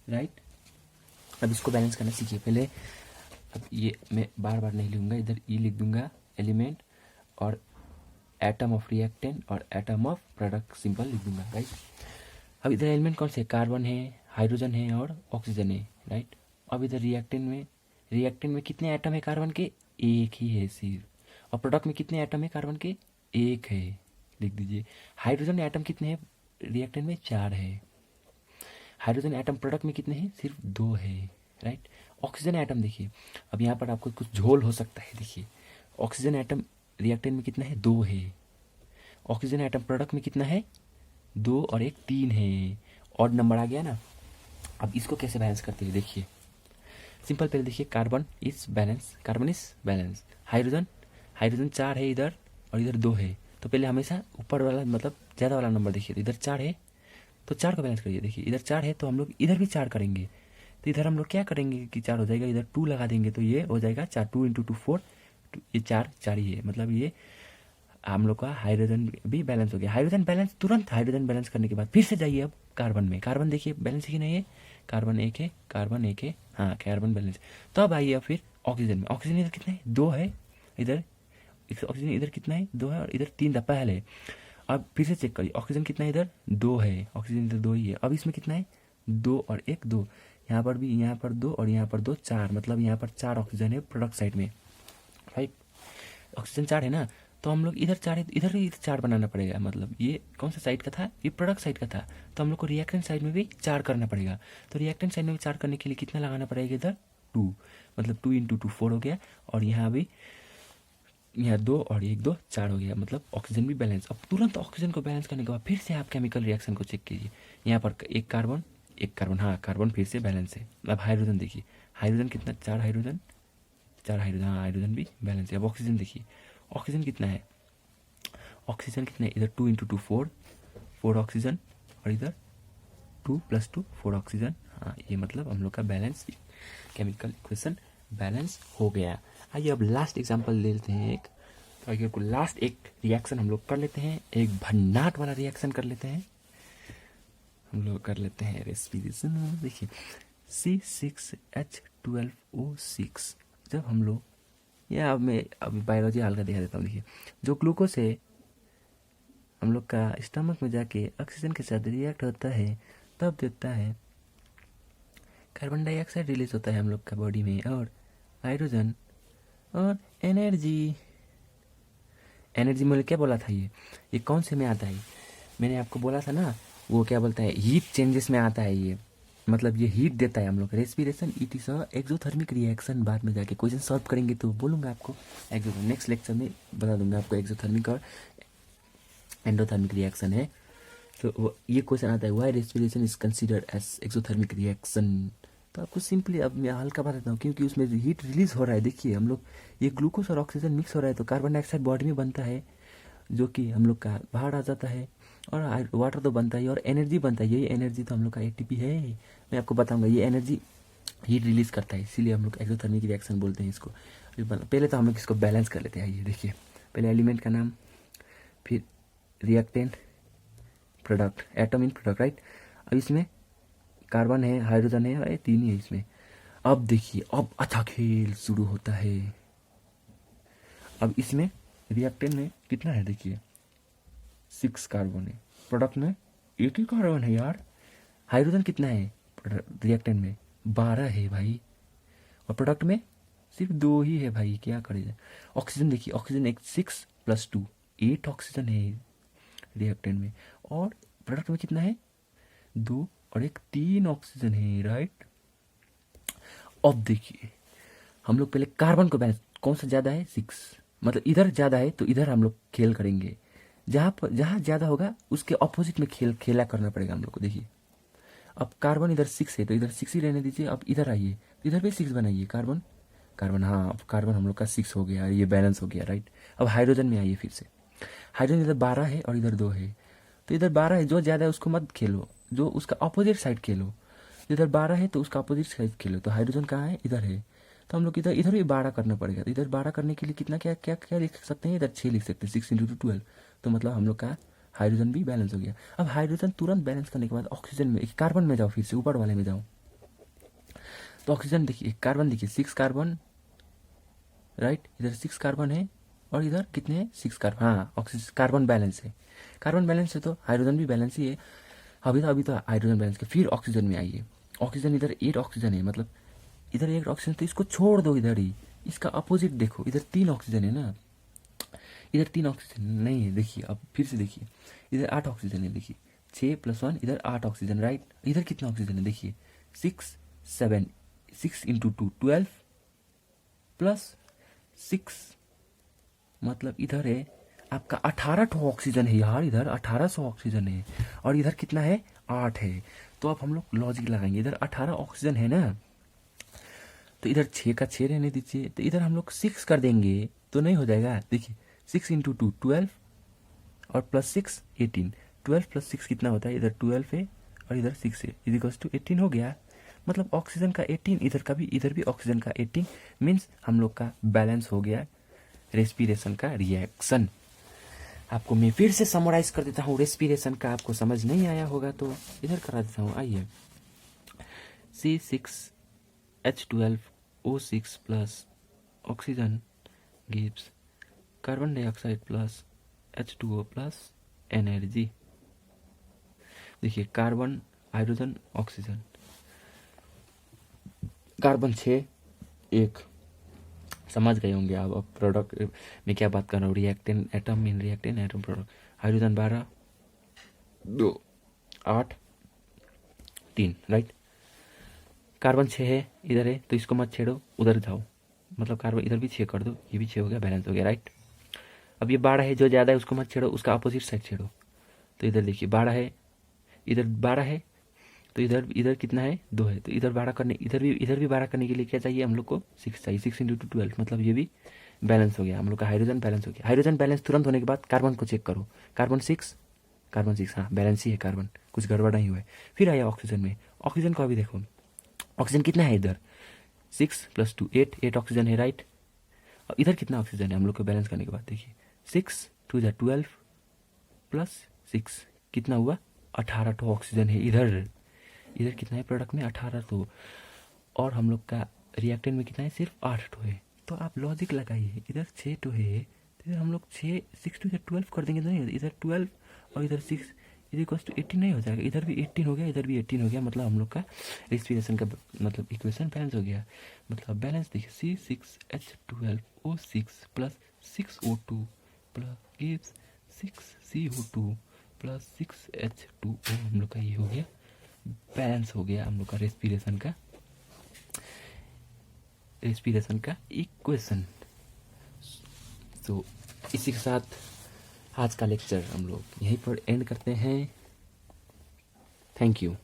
राइट। अब इसको बैलेंस करना सीखिए पहले। अब ये मैं बार बार नहीं लिखूंगा, इधर ई लिख दूंगा एलिमेंट, और एटम ऑफ रिएक्टेंट और एटम ऑफ प्रोडक्ट सिंपल लिख दूंगा, राइट। अब इधर एलिमेंट कौन से? कार्बन है, हाइड्रोजन है और ऑक्सीजन है, राइट। अब इधर रिएक्टेंट में कितने एटम है कार्बन के? एक ही है सिर्फ। और प्रोडक्ट में कितने एटम है कार्बन के? एक है, लिख दीजिए। हाइड्रोजन एटम कितने हैं रिएक्टेंट में? 4 है। हाइड्रोजन एटम प्रोडक्ट में कितने हैं? सिर्फ 2 है, राइट। ऑक्सीजन एटम देखिए, अब यहाँ पर आपको कुछ झोल हो सकता है, देखिए ऑक्सीजन एटम रिएक्टेंट में कितना है? 2 है। ऑक्सीजन एटम प्रोडक्ट में कितना है? 2 और 1 3 है, ऑड नंबर आ गया ना। अब इसको कैसे बैलेंस करते हैं देखिए, सिंपल पहले देखिए, कार्बन इज बैलेंस। हाइड्रोजन 4 है इधर, और इधर 2 है, तो पहले हमेशा ऊपर वाला मतलब ज़्यादा वाला नंबर देखिए, तो इधर 4 है तो 4 को बैलेंस करिए। देखिए इधर 4 है तो हम लोग इधर भी 4 करेंगे, तो इधर हम लोग क्या करेंगे कि 4 हो जाएगा, इधर 2 लगा देंगे, तो ये हो जाएगा 4, 2 इंटू 2 4, ये 4 ही है, मतलब ये हम लोग का हाइड्रोजन भी बैलेंस हो गया। हाइड्रोजन बैलेंस, तुरंत हाइड्रोजन बैलेंस करने के बाद फिर से जाइए अब कार्बन में। कार्बन देखिए बैलेंस है कि नहीं है? कार्बन एक है, हाँ कार्बन बैलेंस। तो अब आइए फिर ऑक्सीजन में। ऑक्सीजन इधर कितना है? 2 है इधर, ऑक्सीजन इधर कितना है? 2 है, और इधर 3 था पहले। अब फिर से चेक करिए, ऑक्सीजन कितना है इधर? 2 है, ऑक्सीजन इधर 2 ही है। अब इसमें कितना है? 2 और 1 2, यहाँ पर भी, यहाँ पर 2 और यहाँ पर 2 4, मतलब यहाँ पर 4 ऑक्सीजन है प्रोडक्ट साइड में, राइट। ऑक्सीजन 4 है ना, तो हम लोग इधर 4 है, इधर भी 4 बनाना पड़ेगा, मतलब ये कौन सा साइड का था? ये प्रोडक्ट साइड का था, तो हम लोग को रिएक्टेंट साइड में भी 4 करना पड़ेगा। तो रिएक्टेंट साइड में भी 4 करने के लिए कितना लगाना पड़ेगा? इधर 2, मतलब 2 इंटू 2 4 हो गया, और यहाँ भी यहाँ 2 और 1 2 4 हो गया, मतलब ऑक्सीजन भी बैलेंस। अब तुरंत ऑक्सीजन को बैलेंस करने के बाद फिर से आप केमिकल रिएक्शन को चेक कीजिए, यहाँ पर एक कार्बन, हाँ कार्बन फिर से बैलेंस है। अब हाइड्रोजन देखिए, हाइड्रोजन कितना? 4 हाइड्रोजन, हाँ हाइड्रोजन भी बैलेंस है। अब ऑक्सीजन देखिए, ऑक्सीजन कितना है? ऑक्सीजन कितना है? इधर 2 इंटू 2 4 ऑक्सीजन, और इधर 2 + 2 4 ऑक्सीजन, हाँ ये मतलब हम लोग का बैलेंस, केमिकल इक्वेशन बैलेंस हो गया। आइए अब लास्ट एग्जांपल ले लेते हैं एक, तो आइए लास्ट एक रिएक्शन हम लोग कर लेते हैं, एक भन्नाट वाला रिएक्शन कर लेते हैं। हम लोग कर लेते हैं रेस्पिरेशन। देखिए C6H12O6, जब हम लोग, या अब मैं अभी बायोलॉजी हल्का दिखा देता हूँ। देखिए जो ग्लूकोज है हम लोग का स्टमक में जाके ऑक्सीजन के साथ रिएक्ट होता है, तब देता है कार्बन डाइऑक्साइड रिलीज होता है हम लोग का बॉडी में, और हाइड्रोजन और एनर्जी मैंने क्या बोला था? ये कौन से में आता है? मैंने आपको बोला था ना, वो क्या बोलता है, हीट चेंजेस में आता है ये, मतलब ये हीट देता है हम लोग। Respiration it is a exothermic reaction, बाद में जाके क्वेश्चन सॉल्व करेंगे तो बोलूँगा आपको, नेक्स्ट लेक्चर में बता दूंगा आपको एक्सोथर्मिक और एंडोथर्मिक रिएक्शन है। तो वो ये क्वेश्चन आता है, why respiration is considered as exothermic reaction. तो आपको सिंपली अब मैं हल्का बताता हूँ, क्योंकि उसमें हीट रिलीज हो रहा है। देखिए हम लोग ये ग्लूकोज और ऑक्सीजन मिक्स हो रहा है, तो कार्बन डाइऑक्साइड बॉडी में बनता है, जो कि हम लोग का बाहर आ जाता है, और वाटर तो बनता है, और एनर्जी बनता है। यही एनर्जी तो हम लोग का एटीपी है। मैं आपको बताऊंगा, ये एनर्जी हीट रिलीज करता है, इसीलिए हम लोग एक्सोथर्मिक रिएक्शन बोलते हैं इसको। पहले तो हम लोग इसको बैलेंस कर लेते हैं। ये देखिए, पहले एलिमेंट का नाम, फिर reactant, product, atom in product, right. अब इसमें कार्बन है, हाइड्रोजन है, और 3 ही है इसमें। अब देखिए, अब अच्छा खेल शुरू होता है। अब इसमें रिएक्टेंट में कितना है? देखिए 6 कार्बन है, प्रोडक्ट में 1 ही कार्बन है यार। हाइड्रोजन कितना है रिएक्टेंट में? 12 है भाई, और प्रोडक्ट में सिर्फ 2 ही है भाई, क्या करें। ऑक्सीजन देखिए, ऑक्सीजन 6 + 2 8 ऑक्सीजन है, रिएक्टेंट में, और प्रोडक्ट में कितना है 2 और 1 3 ऑक्सीजन है, राइट। अब देखिए हम लोग पहले कार्बन को बैलेंस, कौन सा ज़्यादा है 6, मतलब इधर ज़्यादा है तो इधर हम लोग खेल करेंगे, जहाँ ज़्यादा होगा उसके ऑपोजिट में खेला करना पड़ेगा हम लोग को। देखिए अब कार्बन इधर 6 है तो इधर 6 ही रहने दीजिए। अब इधर आइए तो इधर भी 6 बनाइए, कार्बन कार्बन, हाँ अब कार्बन हम लोग का 6 हो गया, ये बैलेंस हो गया, राइट। अब हाइड्रोजन में आइए फिर से, हाइड्रोजन इधर 12 है और इधर 2 है, तो इधर 12 है, जो ज़्यादा है उसको मत खेलो, जो उसका अपोजिट साइड खेलो। इधर 12 है तो उसका अपोजिट साइड खेलो, तो हाइड्रोजन कहाँ है, इधर है, तो हम लोग इधर इधर भी 12 करना पड़ेगा। तो इधर 12 करने के लिए कितना क्या क्या क्या लिख सकते हैं, इधर 6 लिख सकते हैं, 6 × 12, तो मतलब हम लोग का हाइड्रोजन भी बैलेंस हो गया। अब हाइड्रोजन तुरंत बैलेंस करने के बाद ऑक्सीजन में, कार्बन में जाओ, फिर से ऊपर वाले में जाओ, तो ऑक्सीजन देखिए, कार्बन देखिए 6 कार्बन, राइट, इधर 6 कार्बन है और इधर कितने हैं 6 कार्बन, हाँ ऑक्सीजन कार्बन बैलेंस है, कार्बन बैलेंस है तो हाइड्रोजन भी बैलेंस ही है। अभी तो हाइड्रोजन बैलेंस के, फिर ऑक्सीजन में आइए, ऑक्सीजन इधर 8 ऑक्सीजन है, मतलब इधर 1 ऑक्सीजन, तो इसको छोड़ दो इधर ही, इसका अपोजिट देखो, इधर 3 ऑक्सीजन है ना, इधर 3 ऑक्सीजन नहीं है, देखिए अब फिर से देखिए, इधर 8 ऑक्सीजन है, देखिए 6 + 1 इधर 8 ऑक्सीजन, राइट। इधर कितना ऑक्सीजन है, देखिए 6 7 6 × 2 12 प्लस 6, मतलब इधर है आपका 18 ऑक्सीजन है यार, इधर 1800 ऑक्सीजन है और इधर कितना है 8 है। तो अब हम लोग लॉजिक लगाएंगे, इधर 18 ऑक्सीजन है ना, तो इधर 6 का 6 रहने दीजिए, तो इधर हम लोग 6 कर देंगे तो नहीं हो जाएगा। देखिए 6 × 2 12 और +6 18, 12 + 6 कितना होता है, इधर 12 है और इधर 6 है, = 18 हो गया। मतलब ऑक्सीजन का 18, इधर भी ऑक्सीजन का 18, मीन्स हम लोग का बैलेंस हो गया रेस्पिरेशन का रिएक्शन। आपको मैं फिर से समराइज कर देता हूँ रेस्पिरेशन का, आपको समझ नहीं आया होगा तो इधर करा देता हूँ, आइए C6H12O6 plus oxygen gives carbon dioxide plus H2O plus energy. देखिए कार्बन, हाइड्रोजन, ऑक्सीजन, कार्बन 6 1, समझ गए होंगे आप। अब प्रोडक्ट में क्या बात कर रहा हूँ, reactant atom, main reactant atom product, hydrogen 12 2 8 3, right. Carbon 6 है, इधर है तो इसको मत छेड़ो, उधर जाओ, मतलब कार्बन इधर भी 6 कर दो, ये भी 6 हो गया, बैलेंस हो गया, राइट। अब ये 12 है, जो ज़्यादा है उसको मत छेड़ो, उसका अपोजिट साइड छेड़ो, तो इधर देखिए 12 है, इधर 12 है, तो इधर कितना है 2 है, तो इधर 12 करने, इधर भी 12 करने के लिए क्या चाहिए हम लोग को 6 चाहिए, 6 × 12, मतलब ये भी बैलेंस हो गया, हम लोग का हाइड्रोजन बैलेंस हो गया। हाइड्रोजन बैलेंस तुरंत होने के बाद कार्बन को चेक करो, कार्बन 6 हाँ बैलेंस ही है, कार्बन कुछ गड़बड़ नहीं हुआ है। फिर आया ऑक्सीजन में, ऑक्सीजन को अभी देखो, ऑक्सीजन कितना है, इधर 6 + 2 8 ऑक्सीजन है, राइट। और इधर कितना ऑक्सीजन है हम लोग को बैलेंस करने के बाद, देखिए 6 2 12 प्लस 6 कितना हुआ 18 ऑक्सीजन है, इधर कितना है प्रोडक्ट में 18 तो, और हम लोग का रिएक्टेंट में कितना है सिर्फ 8 है। तो आप लॉजिक लगाइए, इधर 6 है तो इधर हम लोग 6 2 12 कर देंगे, तो नहीं इधर 12 और इधर 6 = 18 नहीं हो जाएगा, इधर भी 18 हो गया, इधर भी 18 हो गया, मतलब हम लोग का रेस्पिरेशन का मतलब इक्वेशन बैलेंस हो गया। मतलब बैलेंस देखिए C6H12O6 plus 6O2 plus gives 6CO2 plus 6H2O, हम लोग का ये हो गया बैलेंस, हो गया हम लोग का रेस्पिरेशन का इक्वेशन। तो इसी के साथ आज का लेक्चर हम लोग यहीं पर एंड करते हैं। Thank you.